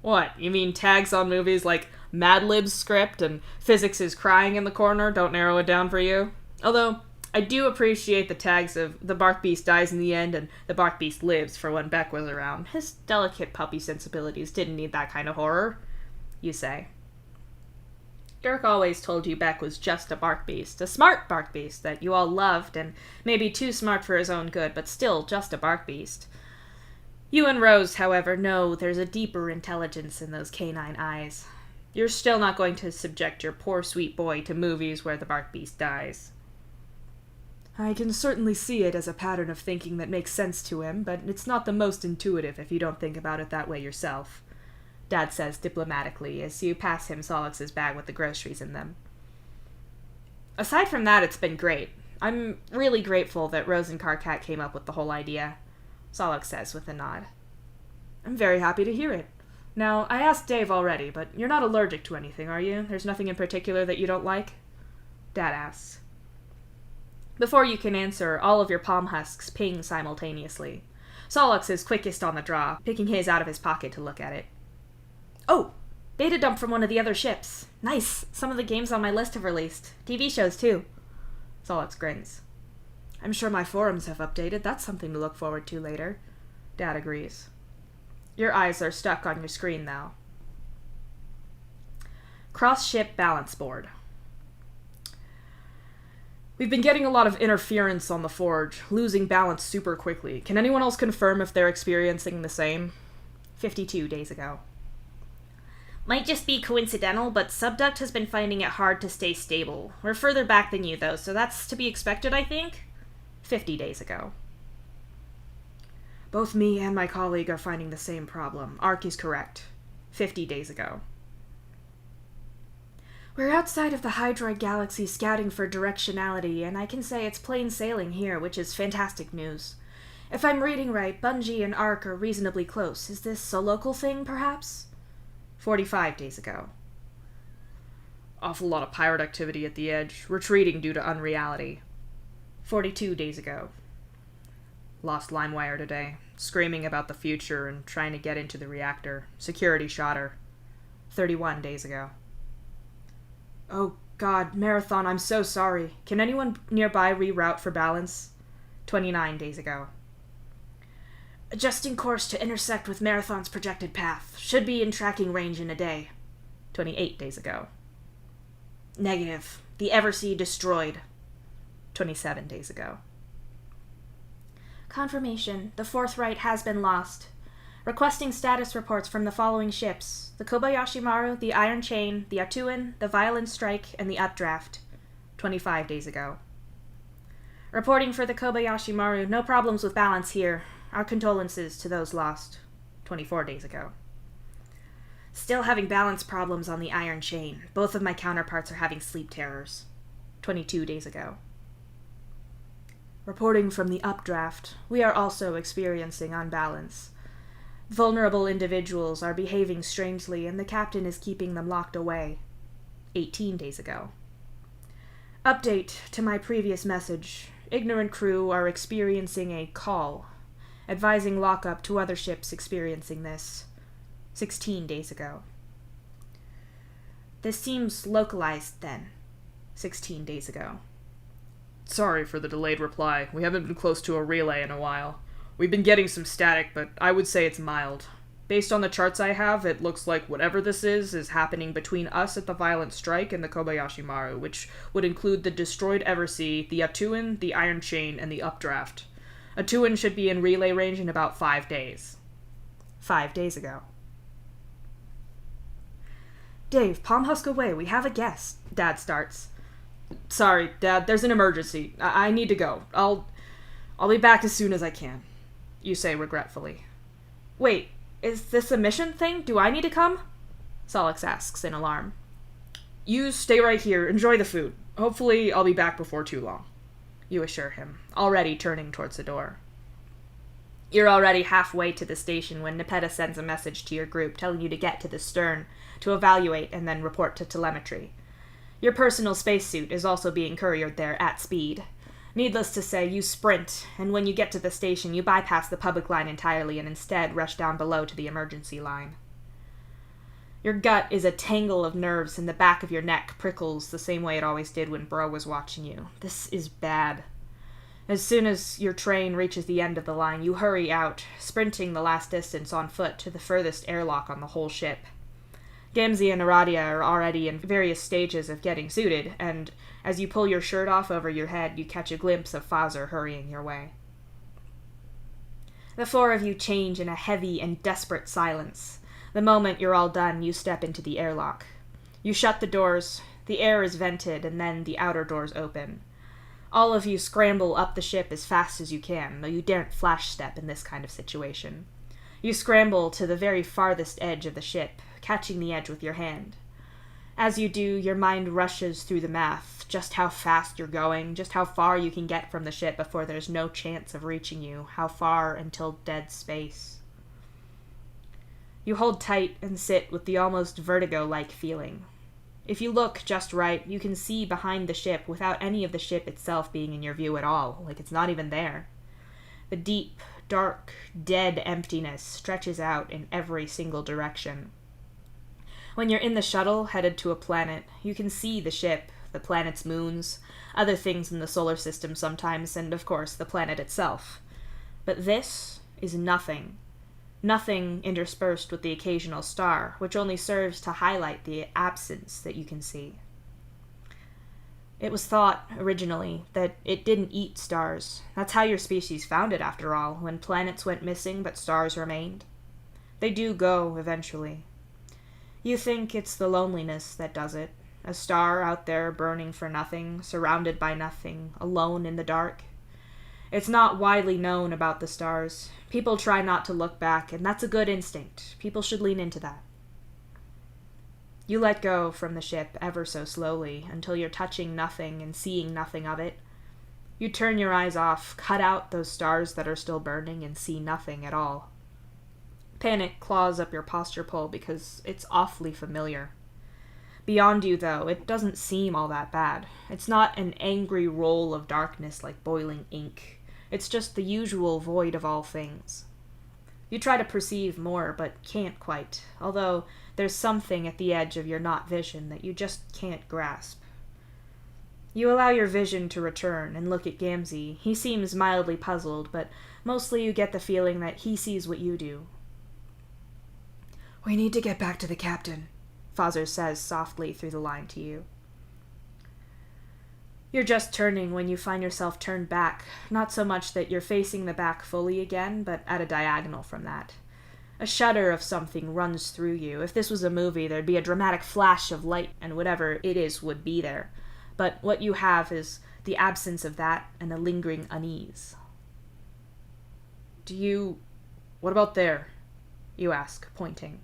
What, you mean tags on movies like Mad Lib's script and Physics is Crying in the corner don't narrow it down for you? Although, I do appreciate the tags of The Bark Beast dies in the end and The Bark Beast lives for when Beck was around. His delicate puppy sensibilities didn't need that kind of horror, you say. Dirk always told you Beck was just a bark beast, a smart bark beast that you all loved and maybe too smart for his own good, but still just a bark beast. You and Rose, however, know there's a deeper intelligence in those canine eyes. You're still not going to subject your poor sweet boy to movies where the bark beast dies. I can certainly see it as a pattern of thinking that makes sense to him, but it's not the most intuitive if you don't think about it that way yourself, Dad says diplomatically as you pass him Solix's bag with the groceries in them. Aside from that, it's been great. I'm really grateful that Rose and Carcat came up with the whole idea, Solix says with a nod. I'm very happy to hear it. Now, I asked Dave already, but you're not allergic to anything, are you? There's nothing in particular that you don't like? Dad asks. Before you can answer, all of your palm husks ping simultaneously. Solix is quickest on the draw, picking his out of his pocket to look at it. Oh! Data dump from one of the other ships. Nice! Some of the games on my list have released. TV shows, too. Solix grins. I'm sure my forums have updated. That's something to look forward to later. Dad agrees. Your eyes are stuck on your screen now. Cross-ship balance board. We've been getting a lot of interference on the Forge, losing balance super quickly. Can anyone else confirm if they're experiencing the same? 52 days ago. Might just be coincidental, but Subduct has been finding it hard to stay stable. We're further back than you, though, so that's to be expected, I think? 50 days ago. Both me and my colleague are finding the same problem. Ark is correct. 50 days ago. We're outside of the Hydroid Galaxy scouting for directionality, and I can say it's plain sailing here, which is fantastic news. If I'm reading right, Bungie and Ark are reasonably close. Is this a local thing, perhaps? 45 days ago. Awful lot of pirate activity at the edge, retreating due to unreality. 42 days ago. Lost LimeWire today, screaming about the future and trying to get into the reactor. Security shot her. 31 days ago. Oh, God, Marathon, I'm so sorry. Can anyone nearby reroute for balance? 29 days ago. Adjusting course to intersect with Marathon's projected path. Should be in tracking range in a day. 28 days ago. Negative. The Eversea destroyed. 27 days ago. Confirmation. The Fourth Right has been lost. Requesting status reports from the following ships: the Kobayashi Maru, the Iron Chain, the Atuan, the Violent Strike, and the Updraft. 25 days ago. Reporting for the Kobayashi Maru, no problems with balance here. Our condolences to those lost. 24 days ago. Still having balance problems on the Iron Chain. Both of my counterparts are having sleep terrors. 22 days ago. Reporting from the Updraft, we are also experiencing unbalance. Vulnerable individuals are behaving strangely, and the captain is keeping them locked away. 18 days ago. Update to my previous message. Ignorant crew are experiencing a call, advising lockup to other ships experiencing this. 16 days ago. This seems localized, then. 16 days ago. Sorry for the delayed reply. We haven't been close to a relay in a while. We've been getting some static, but I would say it's mild. Based on the charts I have, it looks like whatever this is happening between us at the Violent Strike and the Kobayashi Maru, which would include the destroyed Eversea, the Atuan, the Iron Chain, and the Updraft. Atuan should be in relay range in about 5 days. 5 days ago. Dave, palm husk away. We have a guest. Dad starts. Sorry, Dad, there's an emergency. I need to go. I'll be back as soon as I can. You say regretfully. Wait, is this a mission thing? Do I need to come? Solix asks in alarm. You stay right here. Enjoy the food. Hopefully I'll be back before too long. You assure him, already turning towards the door. You're already halfway to the station when Nepeta sends a message to your group telling you to get to the stern, to evaluate and then report to telemetry. Your personal spacesuit is also being couriered there at speed. Needless to say, you sprint, and when you get to the station, you bypass the public line entirely and instead rush down below to the emergency line. Your gut is a tangle of nerves, and the back of your neck prickles the same way it always did when Bro was watching you. This is bad. As soon as your train reaches the end of the line, you hurry out, sprinting the last distance on foot to the furthest airlock on the whole ship. Gamzee and Aradia are already in various stages of getting suited, and as you pull your shirt off over your head, you catch a glimpse of Fazer hurrying your way. The four of you change in a heavy and desperate silence. The moment you're all done, you step into the airlock. You shut the doors, the air is vented, and then the outer doors open. All of you scramble up the ship as fast as you can, though you daren't flash step in this kind of situation. You scramble to the very farthest edge of the ship, catching the edge with your hand. As you do, your mind rushes through the math, just how fast you're going, just how far you can get from the ship before there's no chance of reaching you, how far until dead space. You hold tight and sit with the almost vertigo-like feeling. If you look just right, you can see behind the ship without any of the ship itself being in your view at all, like it's not even there. The deep, dark, dead emptiness stretches out in every single direction. When you're in the shuttle headed to a planet, you can see the ship, the planet's moons, other things in the solar system sometimes, and of course the planet itself. But this is nothing. Nothing interspersed with the occasional star, which only serves to highlight the absence that you can see. It was thought, originally, that it didn't eat stars. That's how your species found it, after all, when planets went missing but stars remained. They do go, eventually. You think it's the loneliness that does it. A star out there burning for nothing, surrounded by nothing, alone in the dark. It's not widely known about the stars. People try not to look back, and that's a good instinct. People should lean into that. You let go from the ship ever so slowly until you're touching nothing and seeing nothing of it. You turn your eyes off, cut out those stars that are still burning, and see nothing at all. Panic claws up your posture pole because it's awfully familiar. Beyond you, though, it doesn't seem all that bad. It's not an angry roll of darkness like boiling ink. It's just the usual void of all things. You try to perceive more, but can't quite, although there's something at the edge of your not vision that you just can't grasp. You allow your vision to return and look at Gamzee. He seems mildly puzzled, but mostly you get the feeling that he sees what you do. "We need to get back to the captain," Fozzer says softly through the line to you. You're just turning when you find yourself turned back, not so much that you're facing the back fully again, but at a diagonal from that. A shudder of something runs through you. If this was a movie, there'd be a dramatic flash of light, and whatever it is would be there. But what you have is the absence of that and a lingering unease. What about there?" You ask, pointing.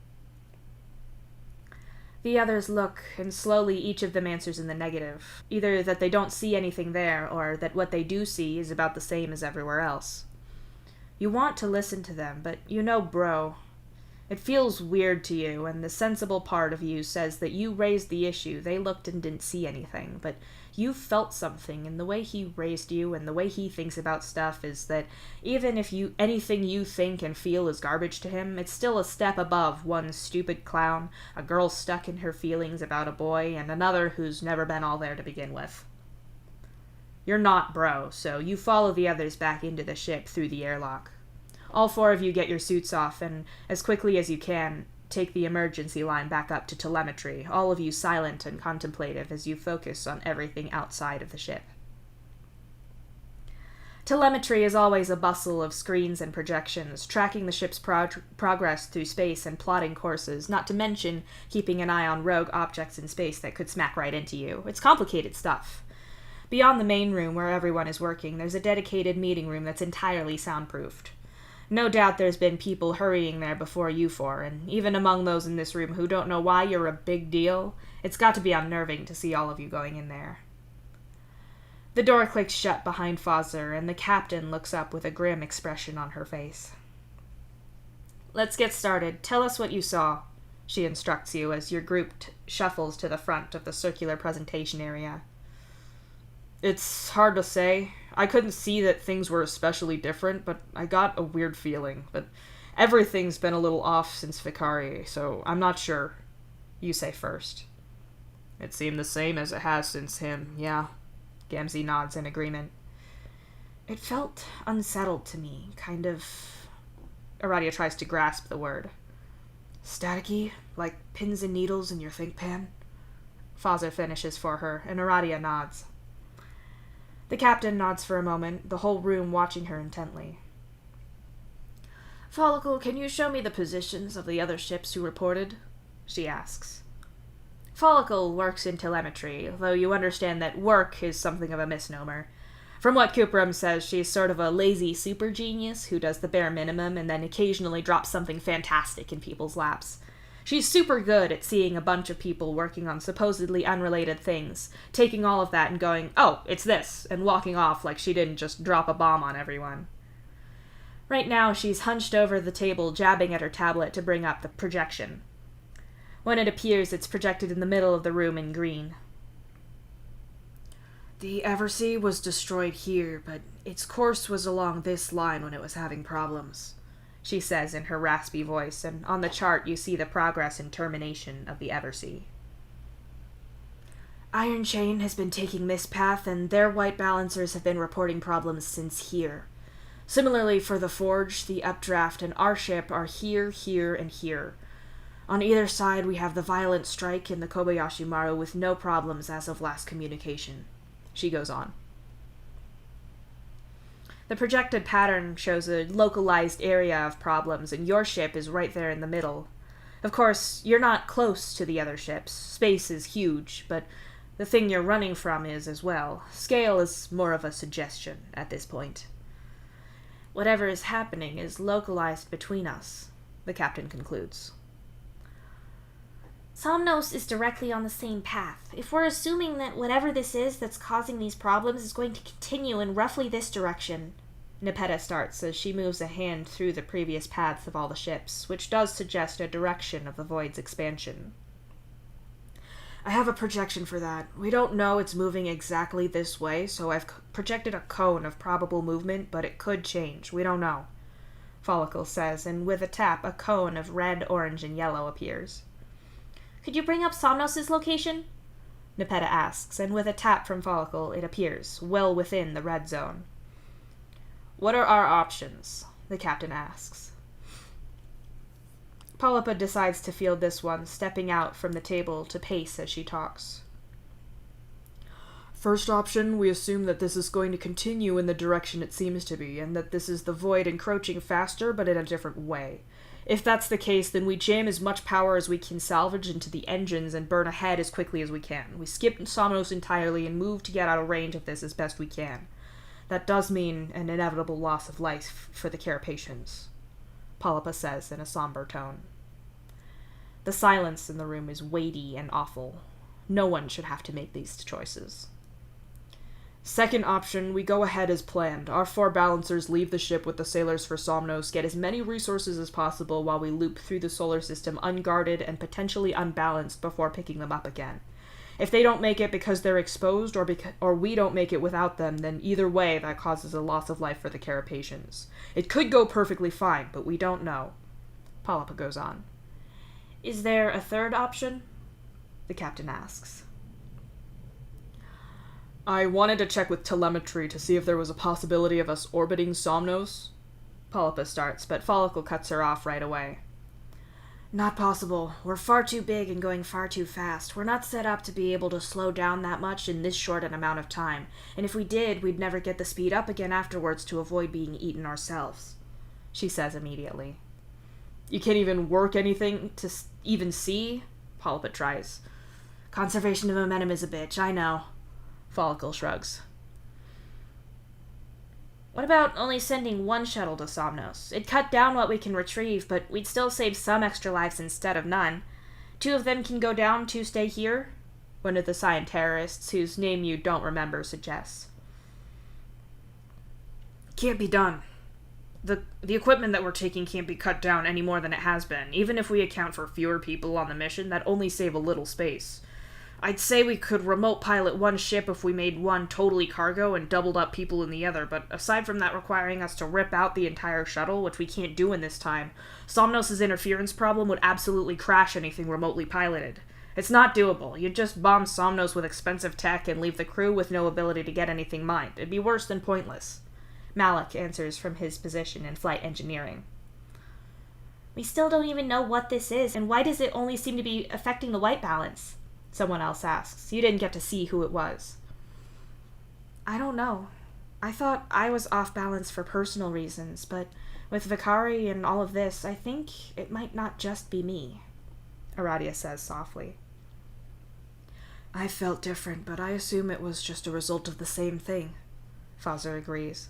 The others look, and slowly each of them answers in the negative. Either that they don't see anything there, or that what they do see is about the same as everywhere else. You want to listen to them, but you know bro. It feels weird to you, and the sensible part of you says that you raised the issue. They looked and didn't see anything, but you felt something, and the way he raised you and the way he thinks about stuff is that even if anything you think and feel is garbage to him, it's still a step above one stupid clown, a girl stuck in her feelings about a boy, and another who's never been all there to begin with. You're not bro, so you follow the others back into the ship through the airlock. All four of you get your suits off, and as quickly as you can, take the emergency line back up to telemetry, all of you silent and contemplative as you focus on everything outside of the ship. Telemetry is always a bustle of screens and projections, tracking the ship's progress through space and plotting courses, not to mention keeping an eye on rogue objects in space that could smack right into you. It's complicated stuff. Beyond the main room where everyone is working, there's a dedicated meeting room that's entirely soundproofed. No doubt there's been people hurrying there before you four, and even among those in this room who don't know why you're a big deal, it's got to be unnerving to see all of you going in there. The door clicks shut behind Fozzer, and the captain looks up with a grim expression on her face. "Let's get started. Tell us what you saw," she instructs you as your group shuffles to the front of the circular presentation area. "It's hard to say. I couldn't see that things were especially different, but I got a weird feeling. But everything's been a little off since Vicari, so I'm not sure." You say first. "It seemed the same as it has since him, yeah." Gamzee nods in agreement. "It felt unsettled to me, kind of..." Aradia tries to grasp the word. "Staticky? Like pins and needles in your think pan?" Fozzer finishes for her, and Aradia nods. The captain nods for a moment, the whole room watching her intently. "Follicle, can you show me the positions of the other ships who reported?" she asks. Follicle works in telemetry, though you understand that work is something of a misnomer. From what Cuprum says, she's sort of a lazy super genius who does the bare minimum and then occasionally drops something fantastic in people's laps. She's super good at seeing a bunch of people working on supposedly unrelated things, taking all of that and going, "Oh, it's this," and walking off like she didn't just drop a bomb on everyone. Right now, she's hunched over the table, jabbing at her tablet to bring up the projection. When it appears, it's projected in the middle of the room in green. The Eversea was destroyed here, but its course was along this line when it was having problems, she says in her raspy voice, and on the chart you see the progress and termination of the Eversea. Iron Chain has been taking this path, and their white balancers have been reporting problems since here. Similarly for the Forge, the Updraft, and our ship are here, here, and here. On either side we have the Violent Strike and the Kobayashi Maru with no problems as of last communication. She goes on. The projected pattern shows a localized area of problems, and your ship is right there in the middle. Of course, you're not close to the other ships. Space is huge, but the thing you're running from is as well. Scale is more of a suggestion at this point. Whatever is happening is localized between us, the captain concludes. Somnos is directly on the same path. If we're assuming that whatever this is that's causing these problems is going to continue in roughly this direction, Nepeta starts as she moves a hand through the previous paths of all the ships, which does suggest a direction of the void's expansion. I have a projection for that. We don't know it's moving exactly this way, so I've projected a cone of probable movement, but it could change. We don't know, Follicle says, and with a tap, a cone of red, orange, and yellow appears. Could you bring up Somnos' location? Nepeta asks, and with a tap from Follicle, it appears, well within the red zone. What are our options? The captain asks. Polypa decides to field this one, stepping out from the table to pace as she talks. First option, we assume that this is going to continue in the direction it seems to be, and that this is the void encroaching faster, but in a different way. If that's the case, then we jam as much power as we can salvage into the engines and burn ahead as quickly as we can. We skip Somnos entirely and move to get out of range of this as best we can. That does mean an inevitable loss of life for the Carapacians, Polypa says in a somber tone. The silence in the room is weighty and awful. No one should have to make these choices. Second option, we go ahead as planned. Our 4 balancers leave the ship with the sailors for Somnos, get as many resources as possible while we loop through the solar system unguarded and potentially unbalanced before picking them up again. If they don't make it because they're exposed, or we don't make it without them, then either way that causes a loss of life for the Carapacians. It could go perfectly fine, but we don't know. Polypa goes on. Is there a third option? The captain asks. I wanted to check with telemetry to see if there was a possibility of us orbiting Somnos. Polypa starts, but Follicle cuts her off right away. Not possible. We're far too big and going far too fast. We're not set up to be able to slow down that much in this short an amount of time, and if we did, we'd never get the speed up again afterwards to avoid being eaten ourselves, she says immediately. You can't even work anything to even see? Polypa tries. Conservation of momentum is a bitch, I know. Follicle shrugs. What about only sending one shuttle to Somnos? It'd cut down what we can retrieve, but we'd still save some extra lives instead of none. 2 of them can go down, 2 stay here? One of the scientarists, whose name you don't remember, suggests. Can't be done. The equipment that we're taking can't be cut down any more than it has been. Even if we account for fewer people on the mission, that'd only save a little space. I'd say we could remote pilot one ship if we made one totally cargo and doubled up people in the other, but aside from that requiring us to rip out the entire shuttle, which we can't do in this time, Somnos' interference problem would absolutely crash anything remotely piloted. It's not doable. You'd just bomb Somnos with expensive tech and leave the crew with no ability to get anything mined. It'd be worse than pointless. Malik answers from his position in flight engineering. We still don't even know what this is, and why does it only seem to be affecting the white balance? Someone else asks. You didn't get to see who it was. I don't know. I thought I was off balance for personal reasons, but with Vicari and all of this, I think it might not just be me, Aradia says softly. I felt different, but I assume it was just a result of the same thing, Fazer agrees.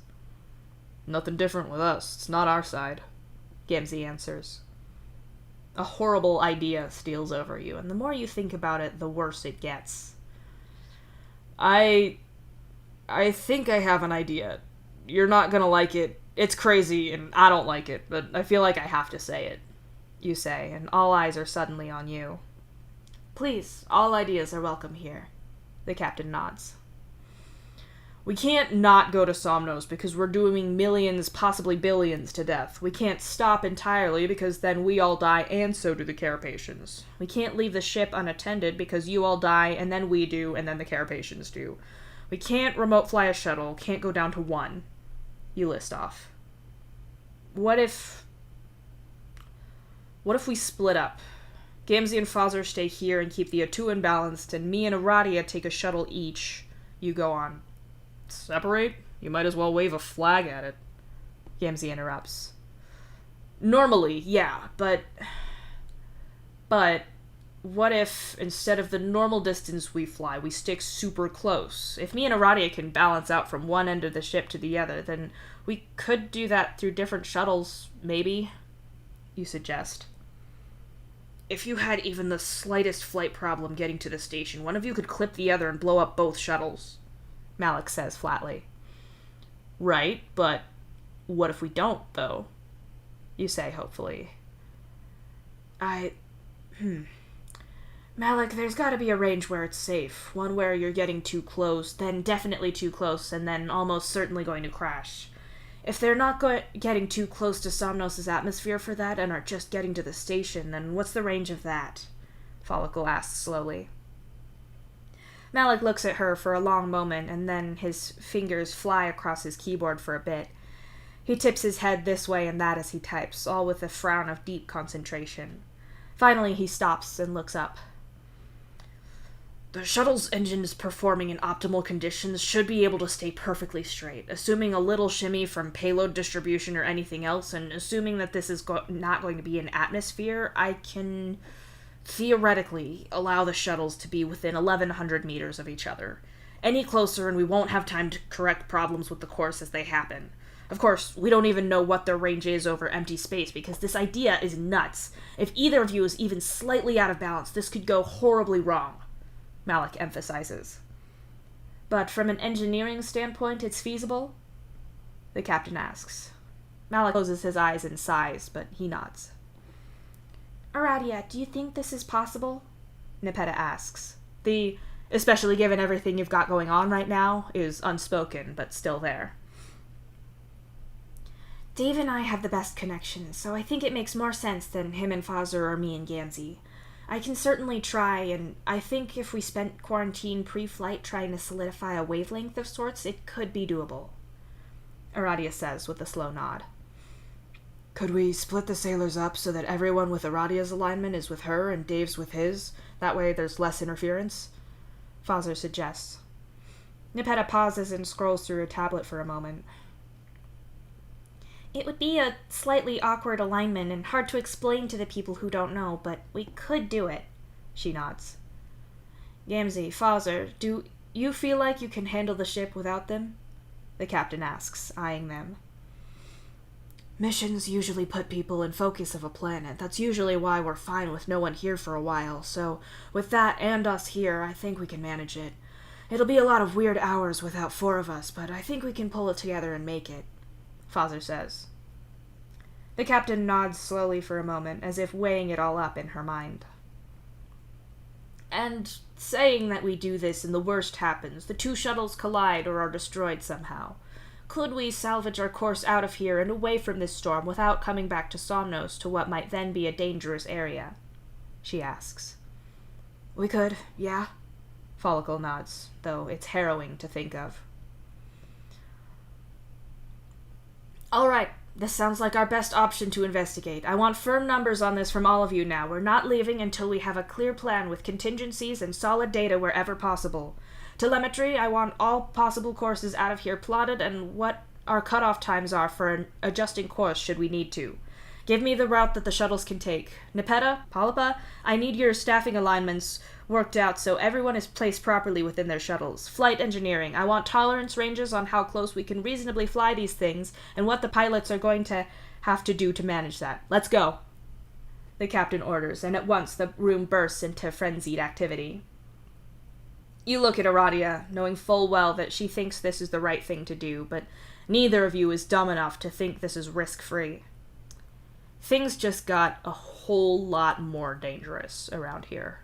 Nothing different with us. It's not our side, Gamzee answers. A horrible idea steals over you, and the more you think about it, the worse it gets. I think I have an idea. You're not gonna like it. It's crazy, and I don't like it, but I feel like I have to say it. You say, and all eyes are suddenly on you. Please, all ideas are welcome here. The captain nods. We can't not go to Somnos because we're doing millions, possibly billions to death. We can't stop entirely because then we all die and so do the Carapacians. We can't leave the ship unattended because you all die and then we do and then the Carapacians do. We can't remote fly a shuttle, can't go down to 1. You list off. What if we split up? Gamzee and Fazer stay here and keep the Atuan balanced, and me and Aradia take a shuttle each. You go on. Separate? You might as well wave a flag at it. Gamzee interrupts. Normally, yeah, but what if, instead of the normal distance we fly, we stick super close? If me and Aradia can balance out from one end of the ship to the other, then we could do that through different shuttles, maybe? You suggest. If you had even the slightest flight problem getting to the station, one of you could clip the other and blow up both shuttles, Malik says flatly. Right, but what if we don't, though? You say, hopefully. Malik, there's gotta be a range where it's safe. One where you're getting too close, then definitely too close, and then almost certainly going to crash. If they're not getting too close to Somnos' atmosphere for that and are just getting to the station, then what's the range of that? Follicle asks slowly. Malik looks at her for a long moment, and then his fingers fly across his keyboard for a bit. He tips his head this way and that as he types, all with a frown of deep concentration. Finally, he stops and looks up. The shuttle's engines performing in optimal conditions should be able to stay perfectly straight, assuming a little shimmy from payload distribution or anything else, and assuming that this is not going to be an atmosphere, I can theoretically allow the shuttles to be within 1,100 meters of each other. Any closer and we won't have time to correct problems with the course as they happen. Of course, we don't even know what their range is over empty space, because this idea is nuts. If either of you is even slightly out of balance, this could go horribly wrong, Malik emphasizes. But from an engineering standpoint, it's feasible? The captain asks. Malik closes his eyes and sighs, but he nods. Aradia, do you think this is possible? Nepeta asks. The, especially given everything you've got going on right now, is unspoken, but still there. Dave and I have the best connections, so I think it makes more sense than him and Fazer or me and Gamzee. I can certainly try, and I think if we spent quarantine pre-flight trying to solidify a wavelength of sorts, it could be doable, Aradia says with a slow nod. Could we split the sailors up so that everyone with Aradia's alignment is with her and Dave's with his? That way there's less interference? Fazer suggests. Nepeta pauses and scrolls through her tablet for a moment. It would be a slightly awkward alignment and hard to explain to the people who don't know, but we could do it, she nods. Gamzee, Fazer, do you feel like you can handle the ship without them? The captain asks, eyeing them. Missions usually put people in focus of a planet. That's usually why we're fine with no one here for a while, so with that and us here, I think we can manage it. It'll be a lot of weird hours without 4 of us, but I think we can pull it together and make it, Fazer says. The captain nods slowly for a moment, as if weighing it all up in her mind. And saying that we do this and the worst happens, the 2 shuttles collide or are destroyed somehow. Could we salvage our course out of here and away from this storm without coming back to Somnos to what might then be a dangerous area? She asks. We could, yeah. Follicle nods, though it's harrowing to think of. All right, this sounds like our best option to investigate. I want firm numbers on this from all of you now. We're not leaving until we have a clear plan with contingencies and solid data wherever possible. Telemetry, I want all possible courses out of here plotted and what our cutoff times are for adjusting course should we need to. Give me the route that the shuttles can take. Nepeta, Polypa, I need your staffing alignments worked out so everyone is placed properly within their shuttles. Flight engineering, I want tolerance ranges on how close we can reasonably fly these things and what the pilots are going to have to do to manage that. Let's go, the captain orders, and at once the room bursts into frenzied activity. You look at Aradia, knowing full well that she thinks this is the right thing to do, but neither of you is dumb enough to think this is risk-free. Things just got a whole lot more dangerous around here.